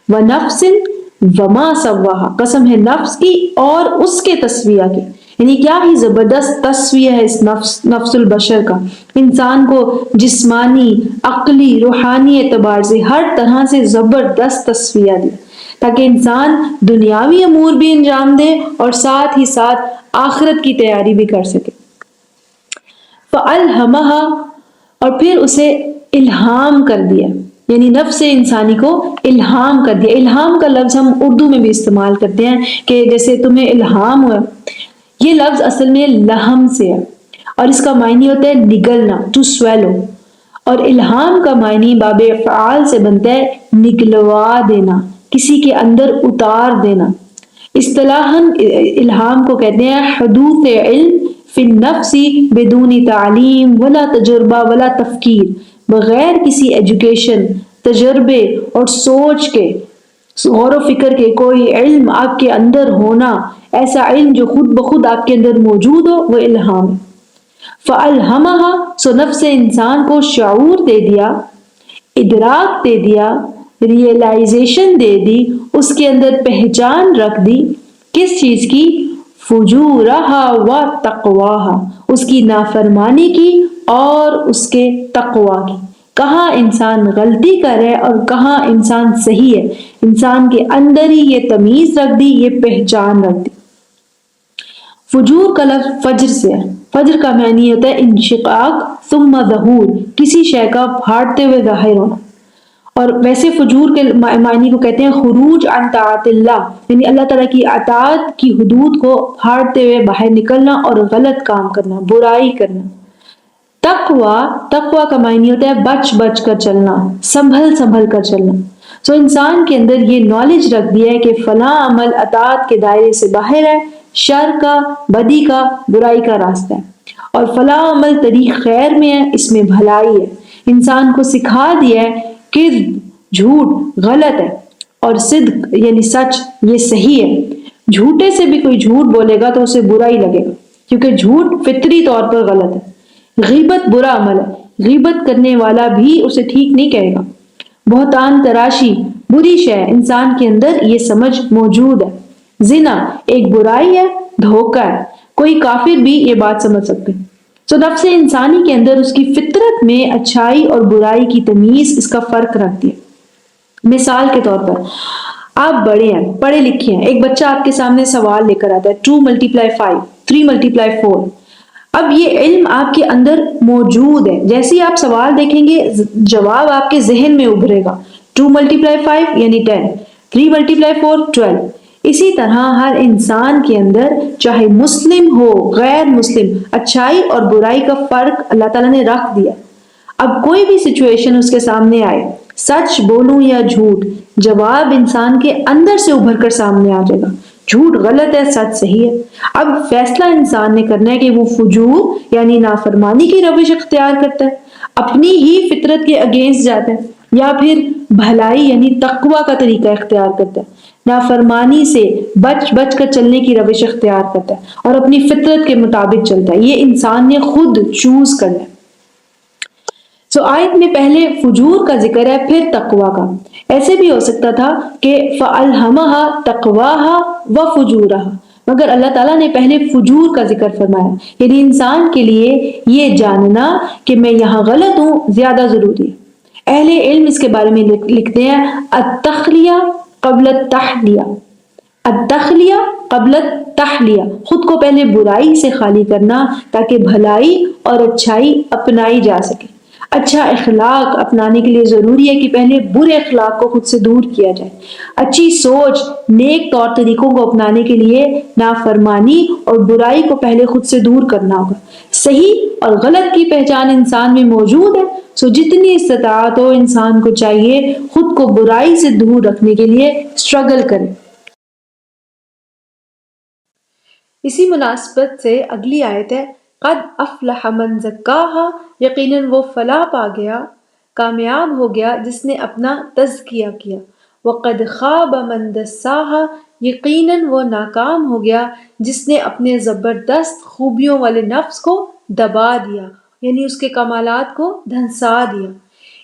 وَنَفْسٍ وما سواہا، قسم ہے نفس کی اور اس کے تسویہ کی، یعنی کیا ہی زبردست تسویہ ہے اس نفس البشر کا، انسان کو جسمانی، عقلی، روحانی اعتبار سے ہر طرح سے زبردست تسویہ دی تاکہ انسان دنیاوی امور بھی انجام دے اور ساتھ ہی ساتھ آخرت کی تیاری بھی کر سکے۔ فَأَلْهَمَهَا، اور پھر اسے الہام کر دیا، یعنی نفس انسانی کو الہام کر دیا۔ الہام کا لفظ ہم اردو میں بھی استعمال کرتے ہیں کہ جیسے تمہیں الہام ہوا، یہ لفظ اصل میں لہم سے ہے اور اس کا معنی ہوتا ہے نگلنا، ٹو سویلو، اور الہام کا معنی باب افعال سے بنتا ہے نگلوا دینا، کسی کے اندر اتار دینا۔ اصطلاحاً الہام کو کہتے ہیں حدوث علم فی النفس بدون تعلیم ولا تجربہ ولا تفکیر، بغیر کسی ایجوکیشن، تجربے اور سوچ کے، غور و فکر کے کوئی علم آپ کے اندر ہونا، ایسا علم جو خود بخود آپ کے اندر موجود ہو، وہ الہام ہے۔ فَأَلْهَمَهَا، سو نفس انسان کو شعور دے دیا، ادراک دے دیا، ریئلائزیشن دے دی، اس کے اندر پہچان رکھ دی، کس چیز کی؟ فجورہا و تقواہا، اس کی نافرمانی کی اور اس کے تقوی کی، کہاں انسان غلطی کرے اور کہاں انسان صحیح ہے، انسان کے اندر ہی یہ تمیز رکھ دی، یہ پہچان رکھ دی۔ فجور کا لفظ فجر سے ہے، فجر کا معنی ہوتا ہے انشقاق ثم ظہور، کسی شے کا پھاٹتے ہوئے ظاہر ہونا، اور ویسے فجور کے معنی کو کہتے ہیں خروج عن طاعت اللہ، یعنی اللہ تعالیٰ کی اطاعت کی حدود کو پھاڑتے ہوئے باہر نکلنا اور غلط کام کرنا، برائی کرنا۔ تقوی کا معنی ہوتا ہے بچ بچ کر چلنا، سنبھل سنبھل کر چلنا۔ سو انسان کے اندر یہ نالج رکھ دیا ہے کہ فلاں عمل اطاعت کے دائرے سے باہر ہے، شر کا، بدی کا، برائی کا راستہ ہے، اور فلاں عمل طریق خیر میں ہے، اس میں بھلائی ہے۔ انسان کو سکھا دیا ہے کہ جھوٹ غلط ہے اور صدق یعنی سچ یہ صحیح ہے۔ جھوٹے سے بھی کوئی جھوٹ بولے گا تو اسے برا ہی لگے گا، کیونکہ جھوٹ فطری طور پر غلط ہے۔ غیبت برا عمل ہے، غیبت کرنے والا بھی اسے ٹھیک نہیں کہے گا۔ بہتان تراشی بری شے ہے، انسان کے اندر یہ سمجھ موجود ہے۔ زنا ایک برائی ہے، دھوکہ ہے، کوئی کافر بھی یہ بات سمجھ سکتے ہیں۔ سو نفس انسانی کے اندر اس کی فطرت میں اچھائی اور برائی کی تمیز، اس کا فرق رکھتی ہے۔ مثال کے طور پر آپ بڑے ہیں، پڑھے لکھے ہیں، ایک بچہ آپ کے سامنے سوال لے کر آتا ہے 2 × 5 3 × 4، اب یہ علم آپ کے اندر موجود ہے، جیسے ہی آپ سوال دیکھیں گے جواب آپ کے ذہن میں ابھرے گا، 2 × 5 یعنی 10، 3 × 4 12۔ اسی طرح ہر انسان کے اندر چاہے مسلم ہو غیر مسلم، اچھائی اور برائی کا فرق اللہ تعالیٰ نے رکھ دیا۔ اب کوئی بھی سچویشن اس کے سامنے آئے، سچ بولوں یا جھوٹ، جواب انسان کے اندر سے ابھر کر سامنے آ جائے گا، جھوٹ غلط ہے، سچ صحیح ہے۔ اب فیصلہ انسان نے کرنا ہے کہ وہ فجور یعنی نافرمانی کی روش اختیار کرتا ہے، اپنی ہی فطرت کے اگینسٹ جاتا ہے، یا پھر بھلائی یعنی تقوی کا طریقہ اختیار کرتا ہے، نافرمانی سے بچ بچ کر چلنے کی روش اختیار کرتا ہے اور اپنی فطرت کے مطابق چلتا ہے۔ یہ انسان نے خود چوز کرنا ہے۔ سو آیت میں پہلے فجور کا ذکر ہے، پھر تقوی کا۔ ایسے بھی ہو سکتا تھا کہ فَأَلْهَمَهَا تَقْوَاهَا وَفُجُورَهَا، مگر اللہ تعالیٰ نے پہلے فجور کا ذکر فرمایا، یعنی انسان کے لیے یہ جاننا کہ میں یہاں غلط ہوں زیادہ ضروری ہے۔ اہل علم اس کے بارے میں لکھتے ہیں التخلیہ قبل التحلیہ، التخلیہ قبل التحلیہ، خود کو پہلے برائی سے خالی کرنا تاکہ بھلائی اور اچھائی اپنائی جا سکے۔ اچھا اخلاق اپنانے کے لیے ضروری ہے کہ پہلے برے اخلاق کو خود سے دور کیا جائے۔ اچھی سوچ، نیک طور طریقوں کو اپنانے کے لیے نافرمانی اور برائی کو پہلے خود سے دور کرنا ہوگا۔ صحیح اور غلط کی پہچان انسان میں موجود ہے، سو جتنی استطاعت ہو انسان کو چاہیے خود کو برائی سے دور رکھنے کے لیے اسٹرگل کرے۔ اسی مناسبت سے اگلی آیت ہے قد افلح من زکاہا، یقیناً وہ فلاح پا گیا، کامیاب ہو گیا جس نے اپنا تزکیہ کیا، وقد خاب من دساہا، یقیناً وہ ناکام ہو گیا جس نے اپنے زبردست خوبیوں والے نفس کو دبا دیا، یعنی اس کے کمالات کو دھنسا دیا۔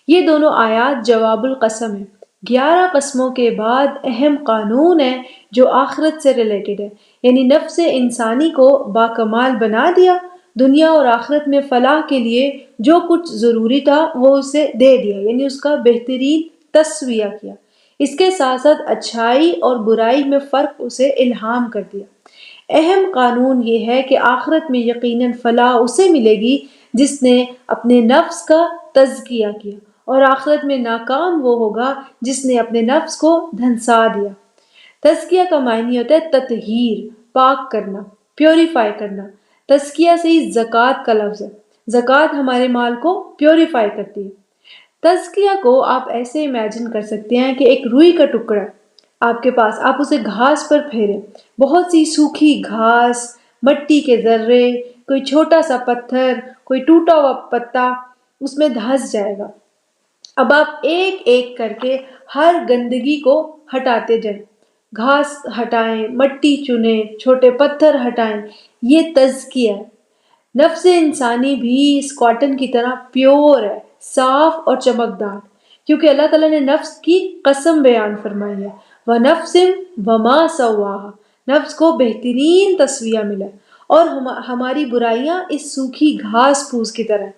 یہ دونوں آیات جواب القسم ہیں، 11 قسموں کے بعد اہم قانون ہے جو آخرت سے ریلیٹڈ ہے، یعنی نفس انسانی کو باکمال بنا دیا، دنیا اور آخرت میں فلاح کے لیے جو کچھ ضروری تھا وہ اسے دے دیا، یعنی اس کا بہترین تسویہ کیا، اس کے ساتھ ساتھ اچھائی اور برائی میں فرق اسے الہام کر دیا۔ اہم قانون یہ ہے کہ آخرت میں یقیناً فلاح اسے ملے گی جس نے اپنے نفس کا تزکیہ کیا، اور آخرت میں ناکام وہ ہوگا جس نے اپنے نفس کو دھنسا دیا۔ تزکیہ کا معنی ہوتا ہے تطہیر، پاک کرنا، پیوریفائی کرنا۔ تزکیہ سے ہی زکوٰۃ کا لفظ ہے، زکوٰۃ ہمارے مال کو پیوریفائی کرتی ہے۔ تزکیہ کو آپ ایسے امیجن کر سکتے ہیں کہ ایک روئی کا ٹکڑا آپ کے پاس، آپ اسے گھاس پر پھیریں، بہت سی سوکھی گھاس، مٹی کے ذرے، کوئی چھوٹا سا پتھر، کوئی ٹوٹا ہوا پتا اس میں دھس جائے گا۔ اب آپ ایک ایک کر کے ہر گندگی کو ہٹاتے جائیں، گھاس ہٹائیں، مٹی چنیں، چھوٹے پتھر ہٹائیں۔ یہ تزکیہ ہے۔ نفس انسانی بھی اس کاٹن کی طرح پیور ہے، صاف اور چمکدار، کیونکہ اللہ تعالیٰ نے نفس کی قسم بیان فرمائی ہے، وَنَفْسٍ وَمَا سَوَّاهَا، نفس کو بہترین تسویہ ملا، اور ہماری برائیاں اس سوکھی گھاس پھوس کی طرح ہیں۔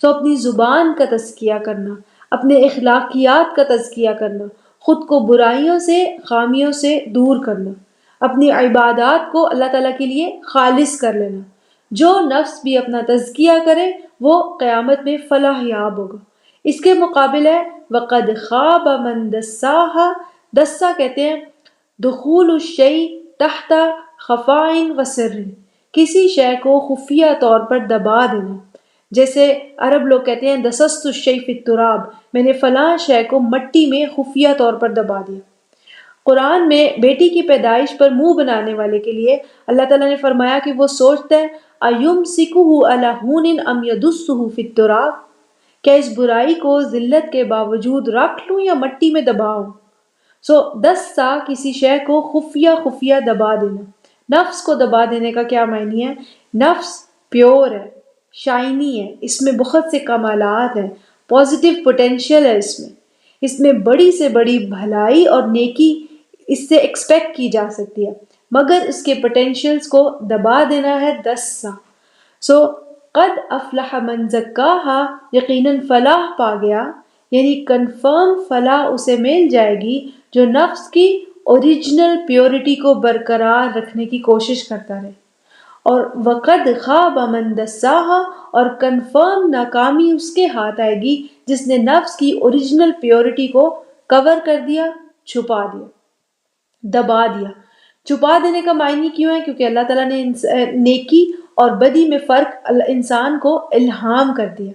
تو اپنی زبان کا تزکیہ کرنا، اپنے اخلاقیات کا تزکیہ کرنا، خود کو برائیوں سے، خامیوں سے دور کرنا، اپنی عبادات کو اللہ تعالیٰ کے لیے خالص کر لینا۔ جو نفس بھی اپنا تزکیہ کرے وہ قیامت میں فلاح یاب ہوگا۔ اس کے مقابل ہے وَقَدْ خَابَ مَنْ دَسَّاهَا، دسا کہتے ہیں دخول الشیء تحت خفاء وسر، کسی شے کو خفیہ طور پر دبا دینا۔ جیسے عرب لوگ کہتے ہیں دسست الشیء فی التراب، میں نے فلاں شے کو مٹی میں خفیہ طور پر دبا دیا۔ قرآن میں بیٹی کی پیدائش پر منہ بنانے والے کے لیے اللہ تعالیٰ نے فرمایا کہ وہ سوچتا ہے اَيُمْسِكُهُ عَلَى هُونٍ أَمْ يَدُسُّهُ فِي التُّرَابِ، کیا اس برائی کو ذلت کے باوجود رکھ لوں یا مٹی میں دباؤں۔ سو دسا کسی شے کو خفیہ خفیہ دبا دینا۔ نفس کو دبا دینے کا کیا معنی ہے؟ نفس پیور ہے، شائنی ہے، اس میں بہت سے کمالات ہیں، پازیٹیو پوٹینشیل ہے، اس میں بڑی سے بڑی بھلائی اور نیکی اس سے ایکسپیکٹ کی جا سکتی ہے، مگر اس کے پوٹینشیلز کو دبا دینا ہے دسا۔ سو قد افلح من زکاہا، یقیناً فلاح پا گیا، یعنی کنفرم فلاح اسے مل جائے گی جو نفس کی اوریجنل پیورٹی کو برقرار رکھنے کی کوشش کرتا رہے، اور وقد خواب من دساہا، اور کنفرم ناکامی اس کے ہاتھ آئے گی جس نے نفس کی اوریجنل پیورٹی کو کور کر دیا، چھپا دیا، دبا دیا۔ چھپا دینے کا معنی کیوں ہے؟ کیونکہ اللہ تعالیٰ نے نیکی اور بدی میں فرق انسان کو الہام کر دیا۔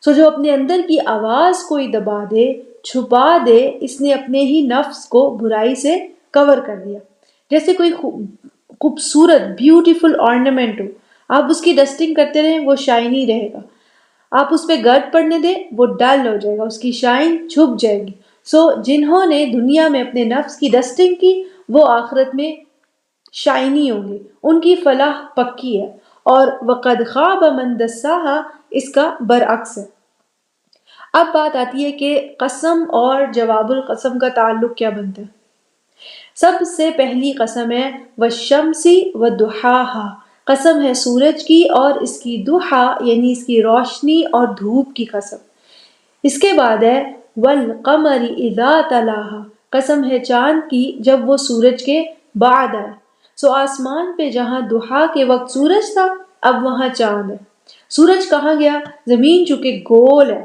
سو جو اپنے اندر کی آواز کوئی دبا دے، چھپا دے، اس نے اپنے ہی نفس کو برائی سے کور کر دیا۔ جیسے کوئی خوبصورت بیوٹیفل آرنامنٹ ہو، آپ اس کی ڈسٹنگ کرتے رہیں وہ شائنی رہے گا، آپ اس پہ گرد پڑنے دیں وہ ڈل ہو جائے گا، اس کی شائن چھپ جائے گی۔ سو جنہوں نے دنیا میں اپنے نفس کی ڈسٹنگ کی وہ آخرت میں شائنی ہوں گے، ان کی فلاح پکی ہے۔ اور وقد خواب من دساہا اس کا برعکس ہے۔ اب بات آتی ہے کہ قسم اور جواب القسم کا تعلق کیا بنتا ہے۔ سب سے پہلی قسم ہے والشمس وضحاہا، قسم ہے سورج کی اور اس کی ضحا یعنی اس کی روشنی اور دھوپ کی قسم۔ اس کے بعد ہے والقمر اذا تلاہا، قسم ہے چاند کی جب وہ سورج کے بعد آئے۔ سو آسمان پہ جہاں ضحا کے وقت سورج تھا اب وہاں چاند ہے۔ سورج کہاں گیا؟ زمین چونکہ گول ہے،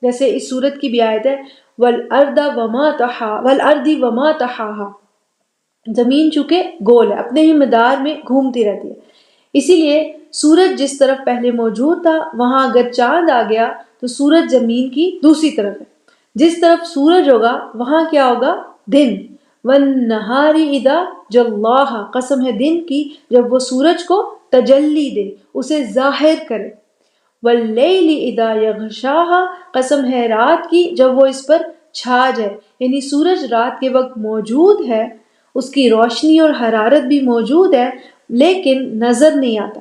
جیسے اس سورت کی بھی آیت ہے والارض وما طحاہا، زمین چونکہ گول ہے، اپنے ہی مدار میں گھومتی رہتی ہے، اسی لیے سورج جس طرف پہلے موجود تھا وہاں اگر چاند آ گیا تو سورج زمین کی دوسری طرف ہے، جس طرف سورج ہوگا وہاں کیا ہوگا؟ دن۔ والنہار اذا جلاہا، قسم ہے دن کی جب وہ سورج کو تجلی دے، اسے ظاہر کرے۔ واللیل اذا یغشاہا، قسم ہے رات کی جب وہ اس پر چھا جائے، یعنی سورج رات کے وقت موجود ہے، اس کی روشنی اور حرارت بھی موجود ہے لیکن نظر نہیں آتا۔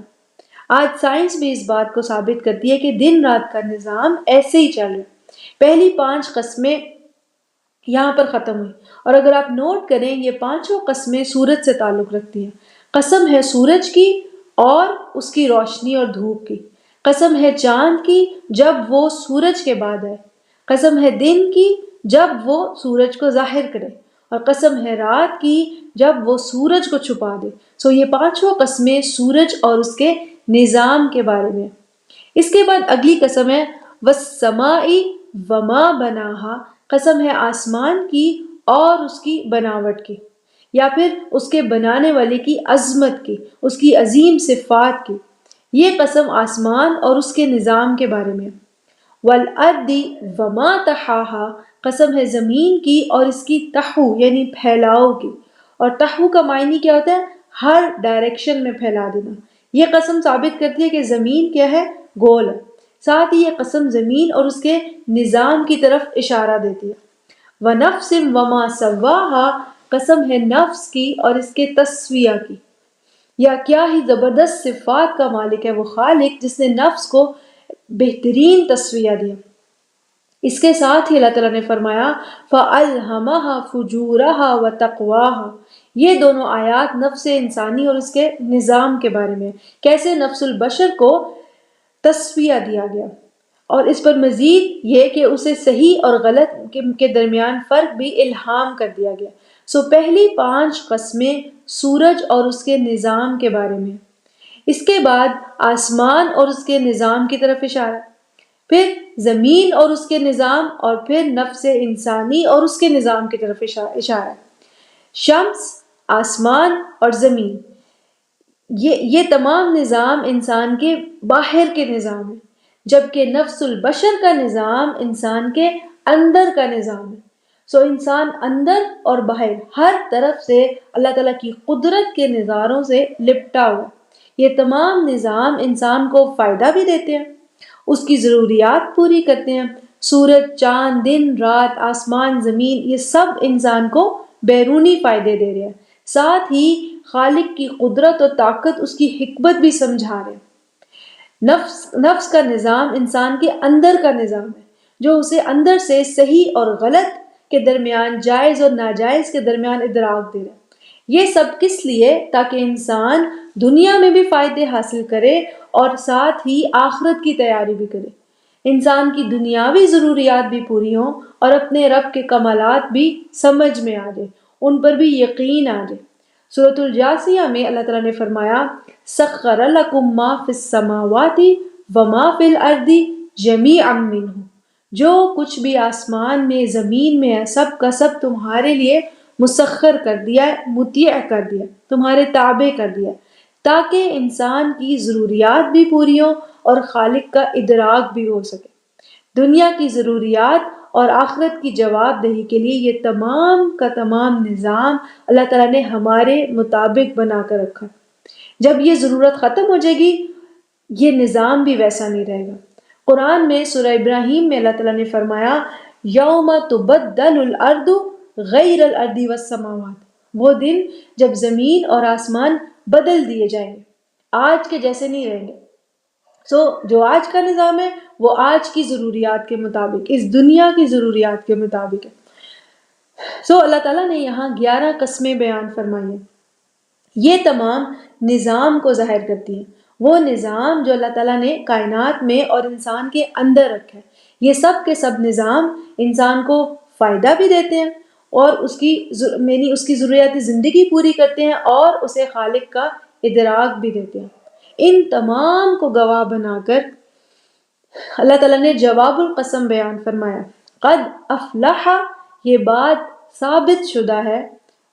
آج سائنس بھی اس بات کو ثابت کرتی ہے کہ دن رات کا نظام ایسے ہی چل رہا ہے۔ پہلی 5 قسمیں یہاں پر ختم ہوئی، اور اگر آپ نوٹ کریں یہ 5 قسمیں سورج سے تعلق رکھتی ہیں۔ قسم ہے سورج کی اور اس کی روشنی اور دھوپ کی، قسم ہے چاند کی جب وہ سورج کے بعد آئے، قسم ہے دن کی جب وہ سورج کو ظاہر کرے، اور قسم ہے رات کی جب وہ سورج کو چھپا دے۔ سو یہ 5 قسمیں سورج اور اس کے نظام کے بارے میں۔ اس کے بعد اگلی قسم ہے والسماء وما بناہا، قسم ہے آسمان کی اور اس کی بناوٹ کی، یا پھر اس کے بنانے والے کی عظمت کی، اس کی عظیم صفات کی۔ یہ قسم آسمان اور اس کے نظام کے بارے میں۔ والارض وما طحاہا، قسم ہے زمین کی اور اس کی تحو یعنی پھیلاؤ کی، اور تحو کا معنی کیا ہوتا ہے؟ ہر ڈائریکشن میں پھیلا دینا، یہ قسم ثابت کرتی ہے کہ زمین کیا ہے؟ گول ہے۔ ساتھ ہی یہ قسم زمین اور اس کے نظام کی طرف اشارہ دیتی ہے۔ وَنَفْسٍ وَمَا سَوَّاهَا، قسم ہے نفس کی اور اس کے تسویہ کی۔ یا کیا ہی زبردست صفات کا مالک ہے وہ خالق جس نے نفس کو بہترین تسویہ دیا۔ اس کے ساتھ ہی اللہ تعالیٰ نے فرمایا فَأَلْهَمَهَا فُجُورَهَا وَتَقْوَاهَا۔ یہ دونوں آیات نفس انسانی اور اس کے نظام کے بارے میں، کیسے نفس البشر کو تسویہ دیا گیا، اور اس پر مزید یہ کہ اسے صحیح اور غلط کے درمیان فرق بھی الہام کر دیا گیا۔ سو پہلی 5 قسمیں سورج اور اس کے نظام کے بارے میں، اس کے بعد آسمان اور اس کے نظام کی طرف اشارہ، پھر زمین اور اس کے نظام، اور پھر نفس انسانی اور اس کے نظام کی طرف اشارہ۔ شمس، آسمان اور زمین، یہ تمام نظام انسان کے باہر کے نظام ہیں، جبکہ نفس البشر کا نظام انسان کے اندر کا نظام ہے۔ سو انسان اندر اور باہر ہر طرف سے اللہ تعالیٰ کی قدرت کے نظاروں سے لپٹا ہوا۔ یہ تمام نظام انسان کو فائدہ بھی دیتے ہیں، اس کی ضروریات پوری کرتے ہیں۔ سورج، چاند، دن، رات، آسمان، زمین، یہ سب انسان کو بیرونی فائدے دے رہے ہیں، ساتھ ہی خالق کی قدرت اور طاقت، اس کی حکمت بھی سمجھا رہے ہیں۔ نفس کا نظام انسان کے اندر کا نظام ہے، جو اسے اندر سے صحیح اور غلط کے درمیان، جائز اور ناجائز کے درمیان ادراک دے رہا ہے۔ یہ سب کس لیے؟ تاکہ انسان دنیا میں بھی فائدے حاصل کرے اور ساتھ ہی آخرت کی تیاری بھی کرے، انسان کی دنیاوی ضروریات بھی پوری ہوں اور اپنے رب کے کمالات بھی سمجھ میں آ جائے، ان پر بھی یقین آ جائے۔ سورۃ الجاثیہ میں اللہ تعالیٰ نے فرمایا سخر لکم ما فی السماوات وما فی الارض جمیعا منہ، جو کچھ بھی آسمان میں، زمین میں ہے، سب کا سب تمہارے لیے مسخر کر دیا ہے، مطیع کر دیا، تمہارے تابع کر دیا، تاکہ انسان کی ضروریات بھی پوری ہوں اور خالق کا ادراک بھی ہو سکے۔ دنیا کی ضروریات اور آخرت کی جواب دہی کے لیے یہ تمام کا تمام نظام اللہ تعالیٰ نے ہمارے مطابق بنا کر رکھا۔ جب یہ ضرورت ختم ہو جائے گی، یہ نظام بھی ویسا نہیں رہے گا۔ قرآن میں سورہ ابراہیم میں اللہ تعالیٰ نے فرمایا یوم تبدل الارض غیر الارض والسماوات، وہ دن جب زمین اور آسمان بدل دیے جائیں گے، آج کے جیسے نہیں رہیں گے۔ جو آج کا نظام ہے وہ آج کی ضروریات کے مطابق، اس دنیا کی ضروریات کے مطابق ہے۔ اللہ تعالیٰ نے یہاں 11 قسمیں بیان فرمائی ہیں، یہ تمام نظام کو ظاہر کرتی ہیں، وہ نظام جو اللہ تعالیٰ نے کائنات میں اور انسان کے اندر رکھا ہے۔ یہ سب کے سب نظام انسان کو فائدہ بھی دیتے ہیں اور اس کی ضروریات زندگی پوری کرتے ہیں اور اسے خالق کا ادراک بھی دیتے ہیں۔ ان تمام کو گواہ بنا کر اللہ تعالیٰ نے جواب القسم بیان فرمایا قد افلح، یہ بات ثابت شدہ ہے،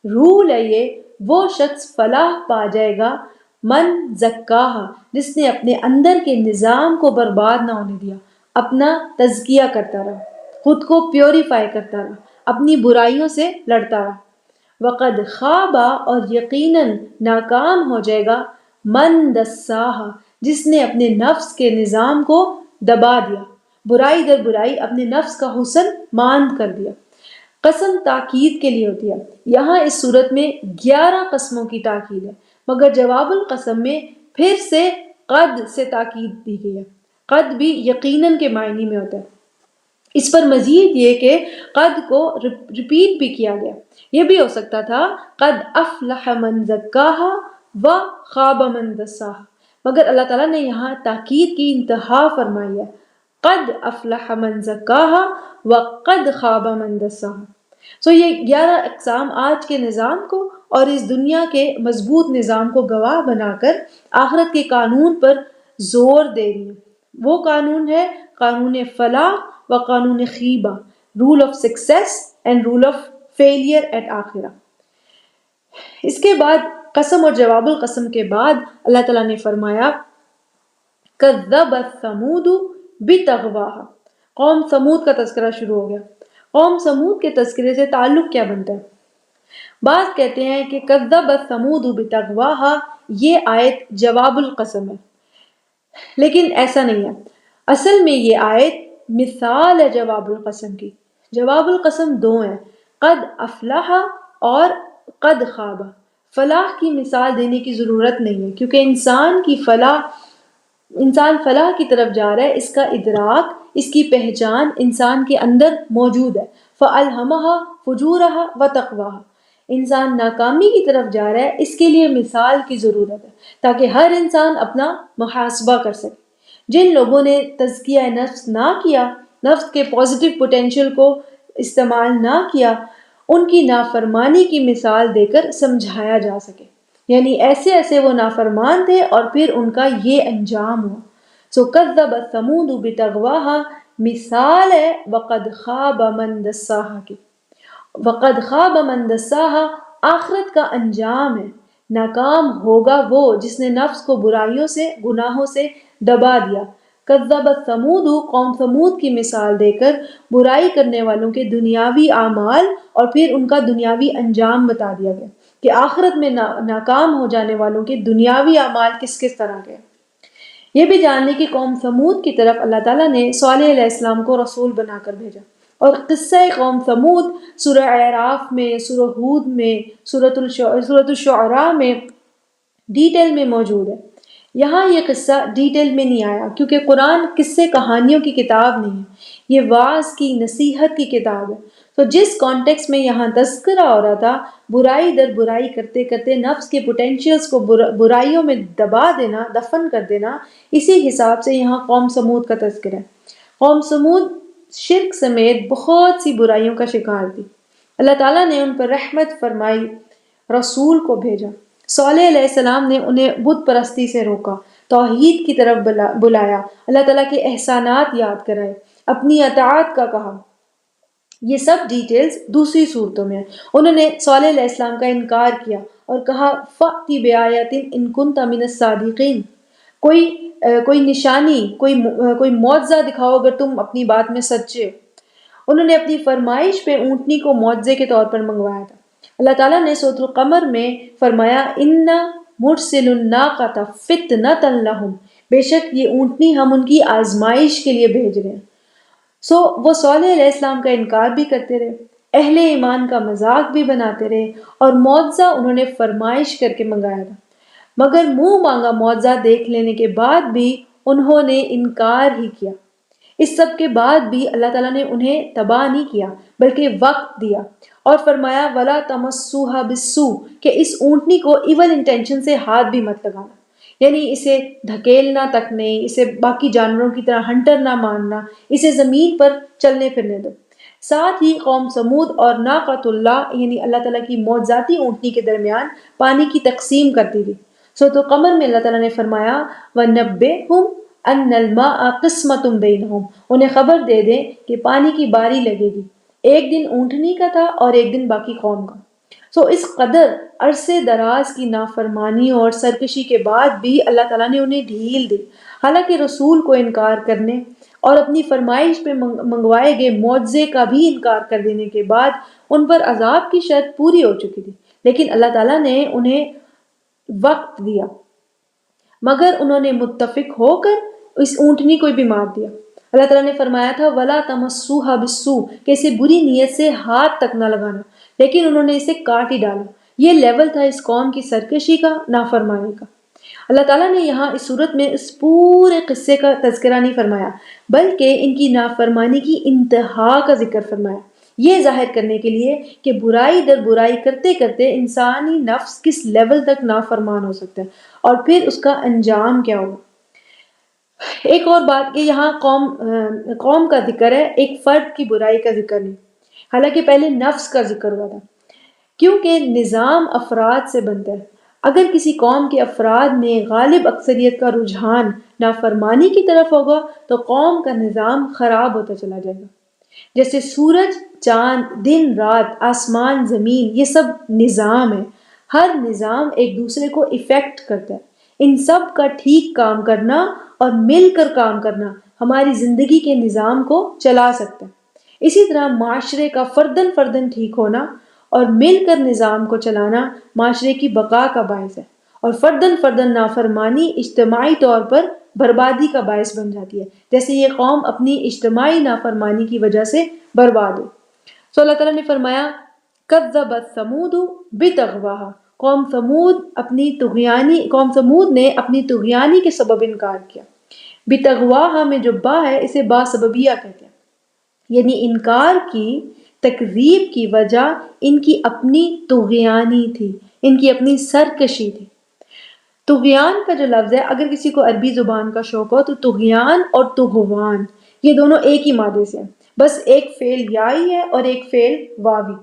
رول ہے یہ، وہ شخص فلاح پا جائے گا، من زکاہا، جس نے اپنے اندر کے نظام کو برباد نہ ہونے دیا، اپنا تزکیہ کرتا رہا، خود کو پیوریفائی کرتا رہا، اپنی برائیوں سے لڑتا رہا۔ وقد خوابا، اور یقیناً ناکام ہو جائے گا، من دساہا، جس نے اپنے نفس کے نظام کو دبا دیا، برائی در برائی اپنے نفس کا حسن ماند کر دیا۔ قسم تاکید کے لیے ہوتی ہے، یہاں اس صورت میں 11 قسموں کی تاکید ہے، مگر جواب القسم میں پھر سے قد سے تاکید دی گئی ہے۔ قد بھی یقیناً کے معنی میں ہوتا ہے۔ اس پر مزید یہ کہ قد کو ریپیٹ بھی کیا گیا، یہ بھی ہو سکتا تھا قد افلح من زکاہا و خواب من دساہا، مگر اللہ تعالیٰ نے یہاں تاکید کی انتہا فرمائی ہے، قد افلح من زکاہا و قد خواب من دساہا۔ یہ 11 اقسام آج کے نظام کو اور اس دنیا کے مضبوط نظام کو گواہ بنا کر آخرت کے قانون پر زور دے رہی ہیں۔ وہ قانون ہے قانون فلاح و قانون خیبہ، rule of success and rule of failure at آخرہ۔ اس کے بعد قسم اور جواب القسم کے بعد اللہ تعالیٰ نے فرمایا کذبت ثمود بطغواہا، قوم ثمود کا تذکرہ شروع ہو گیا۔ قوم ثمود کے تذکرے سے تعلق کیا بنتا ہے؟ بعض کہتے ہیں کہ کذبت ثمود بطغواہا، یہ آیت جواب القسم ہے، لیکن ایسا نہیں ہے۔ اصل میں یہ آیت مثال ہے جواب القسم کی۔ جواب القسم دو ہیں، قد افلح اور قد خواب۔ فلاح کی مثال دینے کی ضرورت نہیں ہے، کیونکہ انسان فلاح کی طرف جا رہا ہے، اس کا ادراک، اس کی پہچان انسان کے اندر موجود ہے۔ فَأَلْهَمَهَا فُجُورَهَا وَتَقْوَاهَا، انسان ناکامی کی طرف جا رہا ہے، اس کے لیے مثال کی ضرورت ہے تاکہ ہر انسان اپنا محاسبہ کر سکے۔ جن لوگوں نے تزکیہ نفس نہ کیا، نفس کے پازیٹیو پوٹینشیل کو استعمال نہ کیا، ان کی نافرمانی کی مثال دے کر سمجھایا جا سکے، یعنی ایسے ایسے وہ نافرمان تھے اور پھر ان کا یہ انجام ہوا۔ سو کذبت ثمود بطغواها مثال ہے وقد خاب من دساها کی۔ وقد خواب من دساها آخرت کا انجام ہے، ناکام ہوگا وہ جس نے نفس کو برائیوں سے، گناہوں سے دبا دیا۔ کذبت ثمود، قوم ثمود کی مثال دے کر برائی کرنے والوں کے دنیاوی اعمال اور پھر ان کا دنیاوی انجام بتا دیا گیا کہ آخرت میں ناکام ہو جانے والوں کے دنیاوی اعمال کس کس طرح کے۔ یہ بھی جان لیں کہ قوم ثمود کی طرف اللہ تعالیٰ نے صالح علیہ السلام کو رسول بنا کر بھیجا، اور قصہ قوم ثمود سورہ اعراف میں، سورہ ہود میں، سورۃ الشعراء میں ڈیٹیل میں موجود ہے۔ یہاں یہ قصہ ڈیٹیل میں نہیں آیا کیونکہ قرآن قصے کہانیوں کی کتاب نہیں ہے، یہ وعظ کی، نصیحت کی کتاب ہے۔ تو جس کانٹیکس میں یہاں تذکرہ ہو رہا تھا، برائی در برائی کرتے کرتے نفس کے پوٹینشیلز کو برائیوں میں دبا دینا، دفن کر دینا، اسی حساب سے یہاں قوم سمود کا تذکرہ ہے۔ قوم سمود شرک سمیت بہت سی برائیوں کا شکار تھی، اللہ تعالیٰ نے ان پر رحمت فرمائی، رسول کو بھیجا۔ صالح علیہ السلام نے انہیں بت پرستی سے روکا، توحید کی طرف بلایا، اللہ تعالیٰ کے احسانات یاد کرائے، اپنی اطاعت کا کہا۔ یہ سب ڈیٹیلز دوسری صورتوں میں ہیں۔ انہوں نے صالح علیہ السلام کا انکار کیا اور کہا فَأْتِ بِآیَةٍ إِن كُنتَ مِنَ الصَّادِقِينَ، کوئی نشانی، کوئی معجزہ دکھاؤ اگر تم اپنی بات میں سچے ہو۔ انہوں نے اپنی فرمائش پہ اونٹنی کو معجزے کے طور پر منگوایا تھا۔ اللہ تعالیٰ نے سورۃ القمر میں فرمایا اِنَّا مُرْسِلُ النَّاقَةَ فِتْنَةً لَهُمْ، بے شک یہ اونٹنی ہم ان کی آزمائش کے لیے بھیج رہے ہیں۔ وہ صالح علیہ السلام کا انکار بھی کرتے رہے، اہل ایمان کا مذاق بھی بناتے رہے، اور معجزہ انہوں نے فرمائش کر کے منگایا تھا، مگر منہ مانگا معجزہ دیکھ لینے کے بعد بھی انہوں نے انکار ہی کیا۔ اس سب کے بعد بھی اللہ تعالیٰ نے انہیں تباہ نہیں کیا بلکہ وقت دیا اور فرمایا وَلَا تَمَسُّوهَا بِالسُّوءِ کہ اس اونٹنی کو ایول انٹینشن سے ہاتھ بھی مت لگانا، یعنی اسے دھکیلنا تک نہیں، اسے باقی جانوروں کی طرح ہنٹر نہ ماننا، اسے زمین پر چلنے پھرنے دو۔ ساتھ ہی قوم سمود اور ناقۃ اللہ یعنی اللہ تعالیٰ کی معجزاتی اونٹنی کے درمیان پانی کی تقسیم کرتی تھی۔ سورۃ القمر میں اللہ تعالیٰ نے فرمایا وَنَبِّئْهُمْ أَنَّ الْمَاءَ قِسْمَةٌ بَيْنَهُمْ، انہیں خبر دے دیں کہ پانی کی باری لگے گی، ایک دن اونٹنی کا تھا اور ایک دن باقی قوم کا۔ اس قدر عرصے دراز کی نافرمانی اور سرکشی کے بعد بھی اللہ تعالیٰ نے انہیں ڈھیل دی، حالانکہ رسول کو انکار کرنے اور اپنی فرمائش پہ منگوائے گئے معجزے کا بھی انکار کر دینے کے بعد ان پر عذاب کی شرط پوری ہو چکی تھی، لیکن اللہ تعالیٰ نے انہیں وقت دیا، مگر انہوں نے متفق ہو کر اس اونٹنی کو بھی مار دیا۔ اللہ تعالیٰ نے فرمایا تھا وَلَا تَمَسُّوهَا بِالسُّوءِ کہ اسے بری نیت سے ہاتھ تک نہ لگانا، لیکن انہوں نے اسے کاٹ ہی ڈالا۔ یہ لیول تھا اس قوم کی سرکشی کا، نافرمانی کا۔ اللہ تعالیٰ نے یہاں اس صورت میں اس پورے قصے کا تذکرہ نہیں فرمایا بلکہ ان کی نافرمانی کی انتہا کا ذکر فرمایا، یہ ظاہر کرنے کے لیے کہ برائی در برائی کرتے کرتے انسانی نفس کس لیول تک نافرمان ہو سکتا ہے اور پھر اس کا انجام کیا ہوگا۔ ایک اور بات کہ یہاں قوم کا ذکر ہے، ایک فرد کی برائی کا ذکر نہیں، حالانکہ پہلے نفس کا ذکر ہوا تھا، کیونکہ نظام افراد سے بنتا ہے۔ اگر کسی قوم کے افراد میں غالب اکثریت کا رجحان نافرمانی کی طرف ہوگا تو قوم کا نظام خراب ہوتا چلا جائے گا۔ جیسے سورج، چاند، دن رات، آسمان، زمین، یہ سب نظام ہے، ہر نظام ایک دوسرے کو افیکٹ کرتا ہے۔ ان سب کا ٹھیک کام کرنا اور مل کر کام کرنا ہماری زندگی کے نظام کو چلا سکتا ہے۔ اسی طرح معاشرے کا فردن فردن ٹھیک ہونا اور مل کر نظام کو چلانا معاشرے کی بقا کا باعث ہے، اور فردن فردن نافرمانی اجتماعی طور پر بربادی کا باعث بن جاتی ہے، جیسے یہ قوم اپنی اجتماعی نافرمانی کی وجہ سے برباد ہو۔ سو اللہ تعالیٰ نے فرمایا کذبت ثمود بطغواہا، قوم ثمود نے اپنی طغیانی کے سبب انکار کیا۔ بطغواہا میں جو با ہے اسے با سببیہ کہتے ہیں، یعنی انکار کی، تکذیب کی وجہ ان کی اپنی طغیانی تھی، ان کی اپنی سرکشی تھی۔ طغیان کا جو لفظ ہے، اگر کسی کو عربی زبان کا شوق ہو تو طغیان اور طغوان یہ دونوں ایک ہی مادے سے ہیں، بس ایک فعل یائی ہے اور ایک فعل واوی۔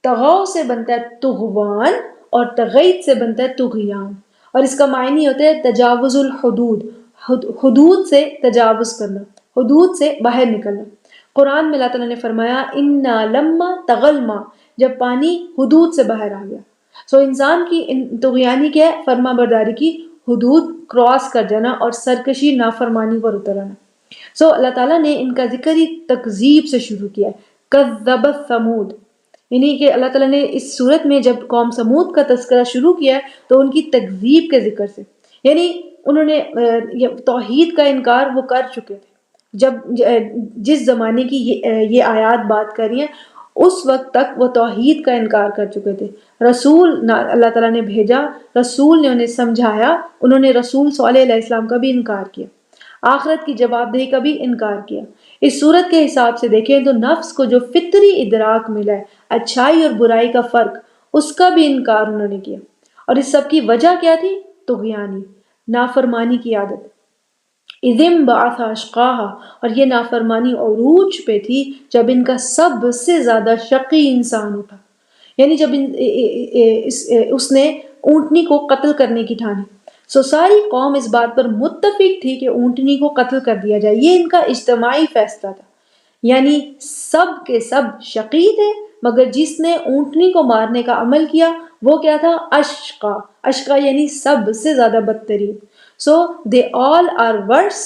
تغاؤ سے بنتا ہے طغوان اور تغیت سے بنتا ہے طغیان، اور اس کا معنی ہوتا ہے تجاوز الحدود، حدود سے تجاوز کرنا، حدود سے باہر نکلنا۔ قرآن میں اللہ تعالیٰ نے فرمایا انا لما طغى الماء، جب پانی حدود سے باہر آ گیا۔ سو انسان کی طغیانی کیا ہے؟ فرما برداری کی حدود کراس کر جانا اور سرکشی نافرمانی پر اتر آنا۔ سو اللہ تعالیٰ نے ان کا ذکر ہی تکذیب سے شروع کیا ہے، کذبت ثمود، یعنی کہ اللہ تعالیٰ نے اس صورت میں جب قوم سمود کا تذکرہ شروع کیا ہے تو ان کی تکذیب کے ذکر سے، یعنی انہوں نے توحید کا انکار وہ کر چکے تھے جب جس زمانے کی یہ آیات بات کر رہی ہیں، اس وقت تک وہ توحید کا انکار کر چکے تھے۔ رسول اللہ تعالیٰ نے بھیجا، رسول نے انہیں سمجھایا، انہوں نے رسول صالح علیہ السلام کا بھی انکار کیا، آخرت کی جواب دہی کا بھی انکار کیا۔ اس صورت کے حساب سے دیکھیں تو نفس کو جو فطری ادراک ملا ہے، اچھائی اور برائی کا فرق، اس کا بھی انکار انہوں نے کیا، اور اس سب کی وجہ کیا تھی؟ طغیانی، نافرمانی کی عادت۔ اذم بعث اشقاہا، اور یہ نافرمانی عروج پہ تھی جب ان کا سب سے زیادہ شقی انسان اٹھا، یعنی جب اس نے اونٹنی کو قتل کرنے کی ٹھانی۔ سو ساری قوم اس بات پر متفق تھی کہ اونٹنی کو قتل کر دیا جائے، یہ ان کا اجتماعی فیصلہ تھا، یعنی سب کے سب شقی تھے، مگر جس نے اونٹنی کو مارنے کا عمل کیا وہ کیا تھا؟ اشقا، اشقا یعنی سب سے زیادہ بدترین۔ سو they all are worse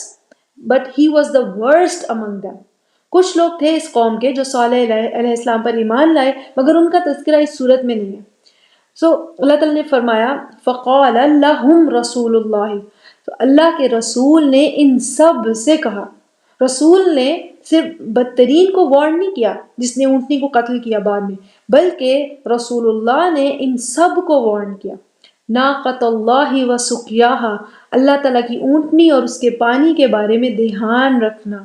but he was the worst among them۔ کچھ لوگ تھے اس قوم کے جو صالح علیہ السلام پر ایمان لائے مگر ان کا تذکرہ اس صورت میں نہیں ہے۔ سو اللہ تعالیٰ نے فرمایا فقال لهم رسول اللہ، تو اللہ کے رسول نے ان سب سے کہا۔ رسول نے صرف بدترین کو وارن نہیں کیا جس نے اونٹنی کو قتل کیا بعد میں، بلکہ رسول اللہ نے ان سب کو وارن کیا۔ ناقۃ اللہ و سقیاہا، اللہ تعالیٰ کی اونٹنی اور اس کے پانی کے بارے میں دھیان رکھنا۔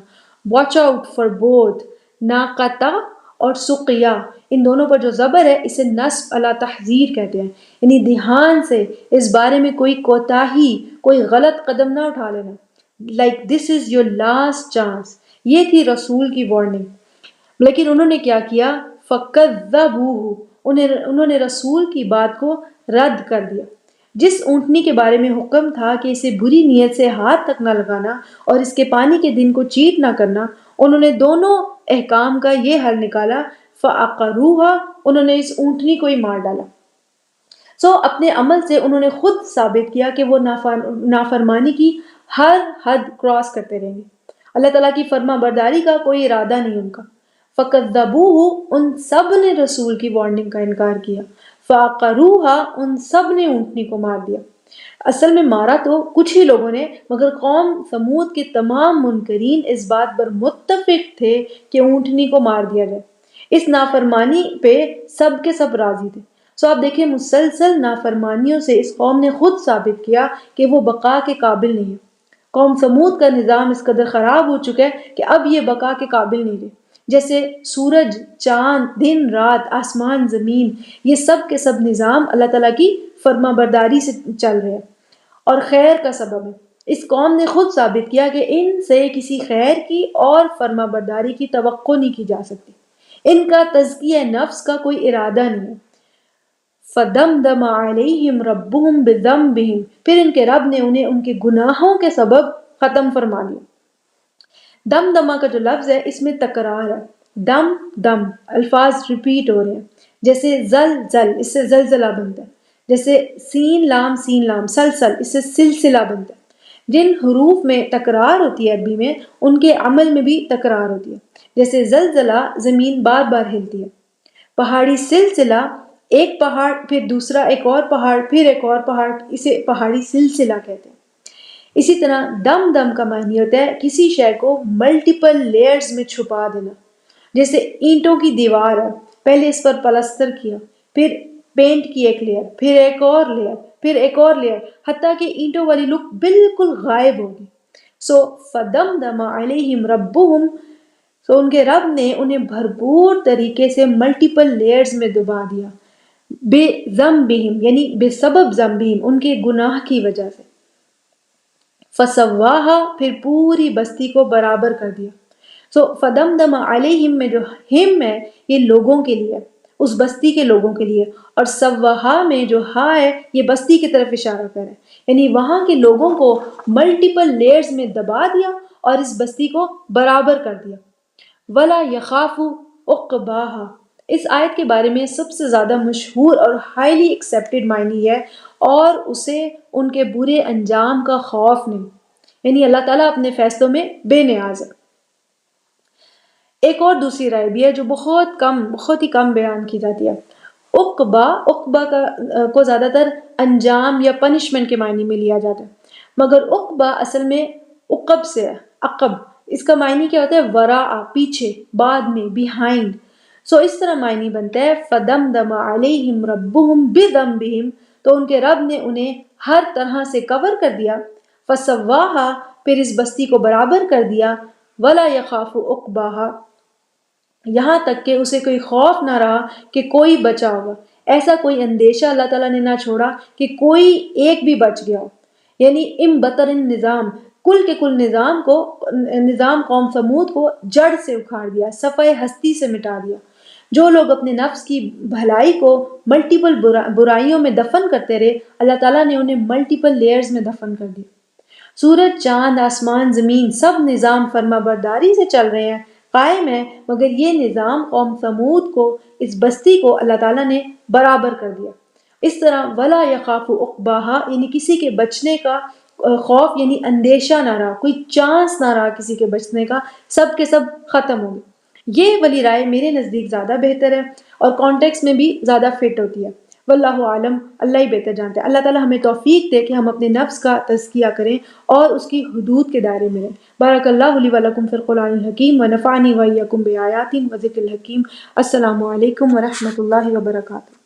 واچ آؤٹ فار بوتھ، ناقتہ اور سقیا، ان دونوں پر جو زبر ہے اسے نصب علی تحذیر کہتے ہیں، یعنی دھیان سے اس بارے میں کوئی کوتاہی، کوئی غلط قدم نہ اٹھا لینا۔ Like this is your last chance, یہ تھی رسول کی وارننگ۔ لیکن انہوں نے کیا کیا؟ فَكَذَّبُوهُ، انہوں نے رسول کی بات کو رد کر دیا۔ جس اونٹنی کے بارے میں حکم تھا کہ اسے بری نیت سے ہاتھ تک نہ لگانا اور اس کے پانی کے دن کو چیٹ نہ کرنا، انہوں نے دونوں احکام کا یہ حل نکالا، فَعَقَرُوهَا، انہوں نے اس اونٹنی کو ہی مار ڈالا۔ سو اپنے عمل سے انہوں نے خود ثابت کیا کہ وہ نافرمانی کی ہر حد کراس کرتے رہیں گے، اللہ تعالیٰ کی فرما برداری کا کوئی ارادہ نہیں ان کا۔ فَكَذَّبُوهُ، ان سب نے رسول کی وارننگ کا انکار کیا۔ فَعَقَرُوهَا، ان سب نے اونٹنی کو مار دیا۔ اصل میں مارا تو کچھ ہی لوگوں نے، مگر قوم ثمود کے تمام منکرین اس بات پر متفق تھے کہ اونٹنی کو مار دیا جائے۔ اس نافرمانی پہ سب کے سب راضی تھے۔ سو آپ دیکھیں مسلسل نافرمانیوں سے اس قوم نے خود ثابت کیا کہ وہ بقا کے قابل نہیں ہے۔ قوم ثمود کا نظام اس قدر خراب ہو چکا ہے کہ اب یہ بقا کے قابل نہیں رہے، جیسے سورج، چاند، دن رات، آسمان، زمین، یہ سب کے سب نظام اللہ تعالیٰ کی فرما برداری سے چل رہے ہیں اور خیر کا سبب ہے۔ اس قوم نے خود ثابت کیا کہ ان سے کسی خیر کی اور فرما برداری کی توقع نہیں کی جا سکتی، ان کا تزکیہ نفس کا کوئی ارادہ نہیں ہے۔ فَدَمْدَمَ عَلَيْهِمْ رَبُّهُمْ بِذَنبِهِمْ، پھر ان کے رب نے انہیں ان کے گناہوں کے سبب ختم فرما دیا۔ دم دمہ کا جو لفظ ہے اس میں تکرار ہے، دم دم، الفاظ ریپیٹ ہو رہے ہیں، جیسے زل زل، اس سے زلزلہ بنتا ہے، جیسے سین لام سلسل، اس سے سلسلہ بنتا ہے۔ جن حروف میں تکرار ہوتی ہے عربی میں، ان کے عمل میں بھی تکرار ہوتی ہے، جیسے زلزلہ زمین بار بار ہلتی ہے، پہاڑی سلسلہ ایک پہاڑ، پھر دوسرا، ایک اور پہاڑ، پھر ایک اور پہاڑ، اسے پہاڑی سلسلہ کہتے ہیں۔ اسی طرح دم دم کا معنی ہوتا ہے کسی شے کو ملٹیپل لیئرز میں چھپا دینا، جیسے اینٹوں کی دیوار ہے، پہلے اس پر پلستر کیا، پھر پینٹ کی ایک لیئر، پھر ایک اور لیئر، پھر ایک اور لیئر، حتیٰ کہ اینٹوں والی لک بالکل غائب ہوگی۔ سو فدمدم علیہم ربہم، سو ان کے رب نے انہیں بھرپور طریقے سے ملٹیپل لیئرز میں دبا دیا، بے ذنبہم یعنی بے سبب ذنبہم، ان کے گناہ کی وجہ سے، فسواہا پھر پوری بستی کو برابر کر دیا۔ سو فدمدم علیہم میں جو ہم ہے یہ لوگوں کے لیے، اس بستی کے لوگوں کے لیے، اور سواہا میں جو ہا ہے یہ بستی کی طرف اشارہ کرے، یعنی وہاں کے لوگوں کو ملٹیپل لیئرز میں دبا دیا اور اس بستی کو برابر کر دیا۔ ولا یخاف عقباہا، اس آیت کے بارے میں سب سے زیادہ مشہور اور ہائیلی ایکسیپٹڈ معنی ہے، اور اسے ان کے برے انجام کا خوف نہیں، یعنی اللہ تعالیٰ اپنے فیصلوں میں بے نیاز ہے۔ ایک اور دوسری رائے بھی ہے جو بہت ہی کم بیان کی جاتی ہے۔ عقبہ کو زیادہ تر انجام یا پنشمنٹ کے معنی میں لیا جاتا ہے، مگر عقبہ اصل میں عقب سے ہے، عقب، اس کا معنی کیا ہوتا ہے؟ وراء، پیچھے، بعد میں، بیہائنڈ۔ سو اس طرح معنی بنتا ہے فدمدم علیہم ربہم بذنبہم، تو ان کے رب نے انہیں ہر طرح سے کور کر دیا، فسواہا پھر اس بستی کو برابر کر دیا، ولا یخاف عقباہا یہاں تک کہ اسے کوئی خوف نہ رہا کہ کوئی بچا ہوگا، ایسا کوئی اندیشہ اللہ تعالیٰ نے نہ چھوڑا کہ کوئی ایک بھی بچ گیا ہو، یعنی بطر النظام، کل کے کل نظام قوم سمود کو جڑ سے اکھاڑ دیا، صفحہ ہستی سے مٹا دیا۔ جو لوگ اپنے نفس کی بھلائی کو ملٹیپل برائیوں میں دفن کرتے رہے، اللہ تعالیٰ نے انہیں ملٹیپل لیئرز میں دفن کر دیا۔ سورج، چاند، آسمان، زمین، سب نظام فرما برداری سے چل رہے ہیں، قائم ہے، مگر یہ نظام قوم سمود کو، اس بستی کو اللہ تعالیٰ نے برابر کر دیا۔ اس طرح ولا یخاف عقباہا یعنی کسی کے بچنے کا خوف، یعنی اندیشہ نہ رہا، کوئی چانس نہ رہا کسی کے بچنے کا، سب کے سب ختم ہو گئے۔ یہ والی رائے میرے نزدیک زیادہ بہتر ہے اور کانٹیکس میں بھی زیادہ فٹ ہوتی ہے۔ واللہ عالم، اللہ ہی بہتر جانتے ہیں۔ اللہ تعالیٰ ہمیں توفیق دے کہ ہم اپنے نفس کا تزکیہ کریں اور اس کی حدود کے دائرے میں رہیں۔ بارک اللہ لی و لکم فی القرآن الحکیم ونفعنی وایاکم بآیات و ذکر الحکیم۔ السلام علیکم ورحمۃ اللہ وبرکاتہ۔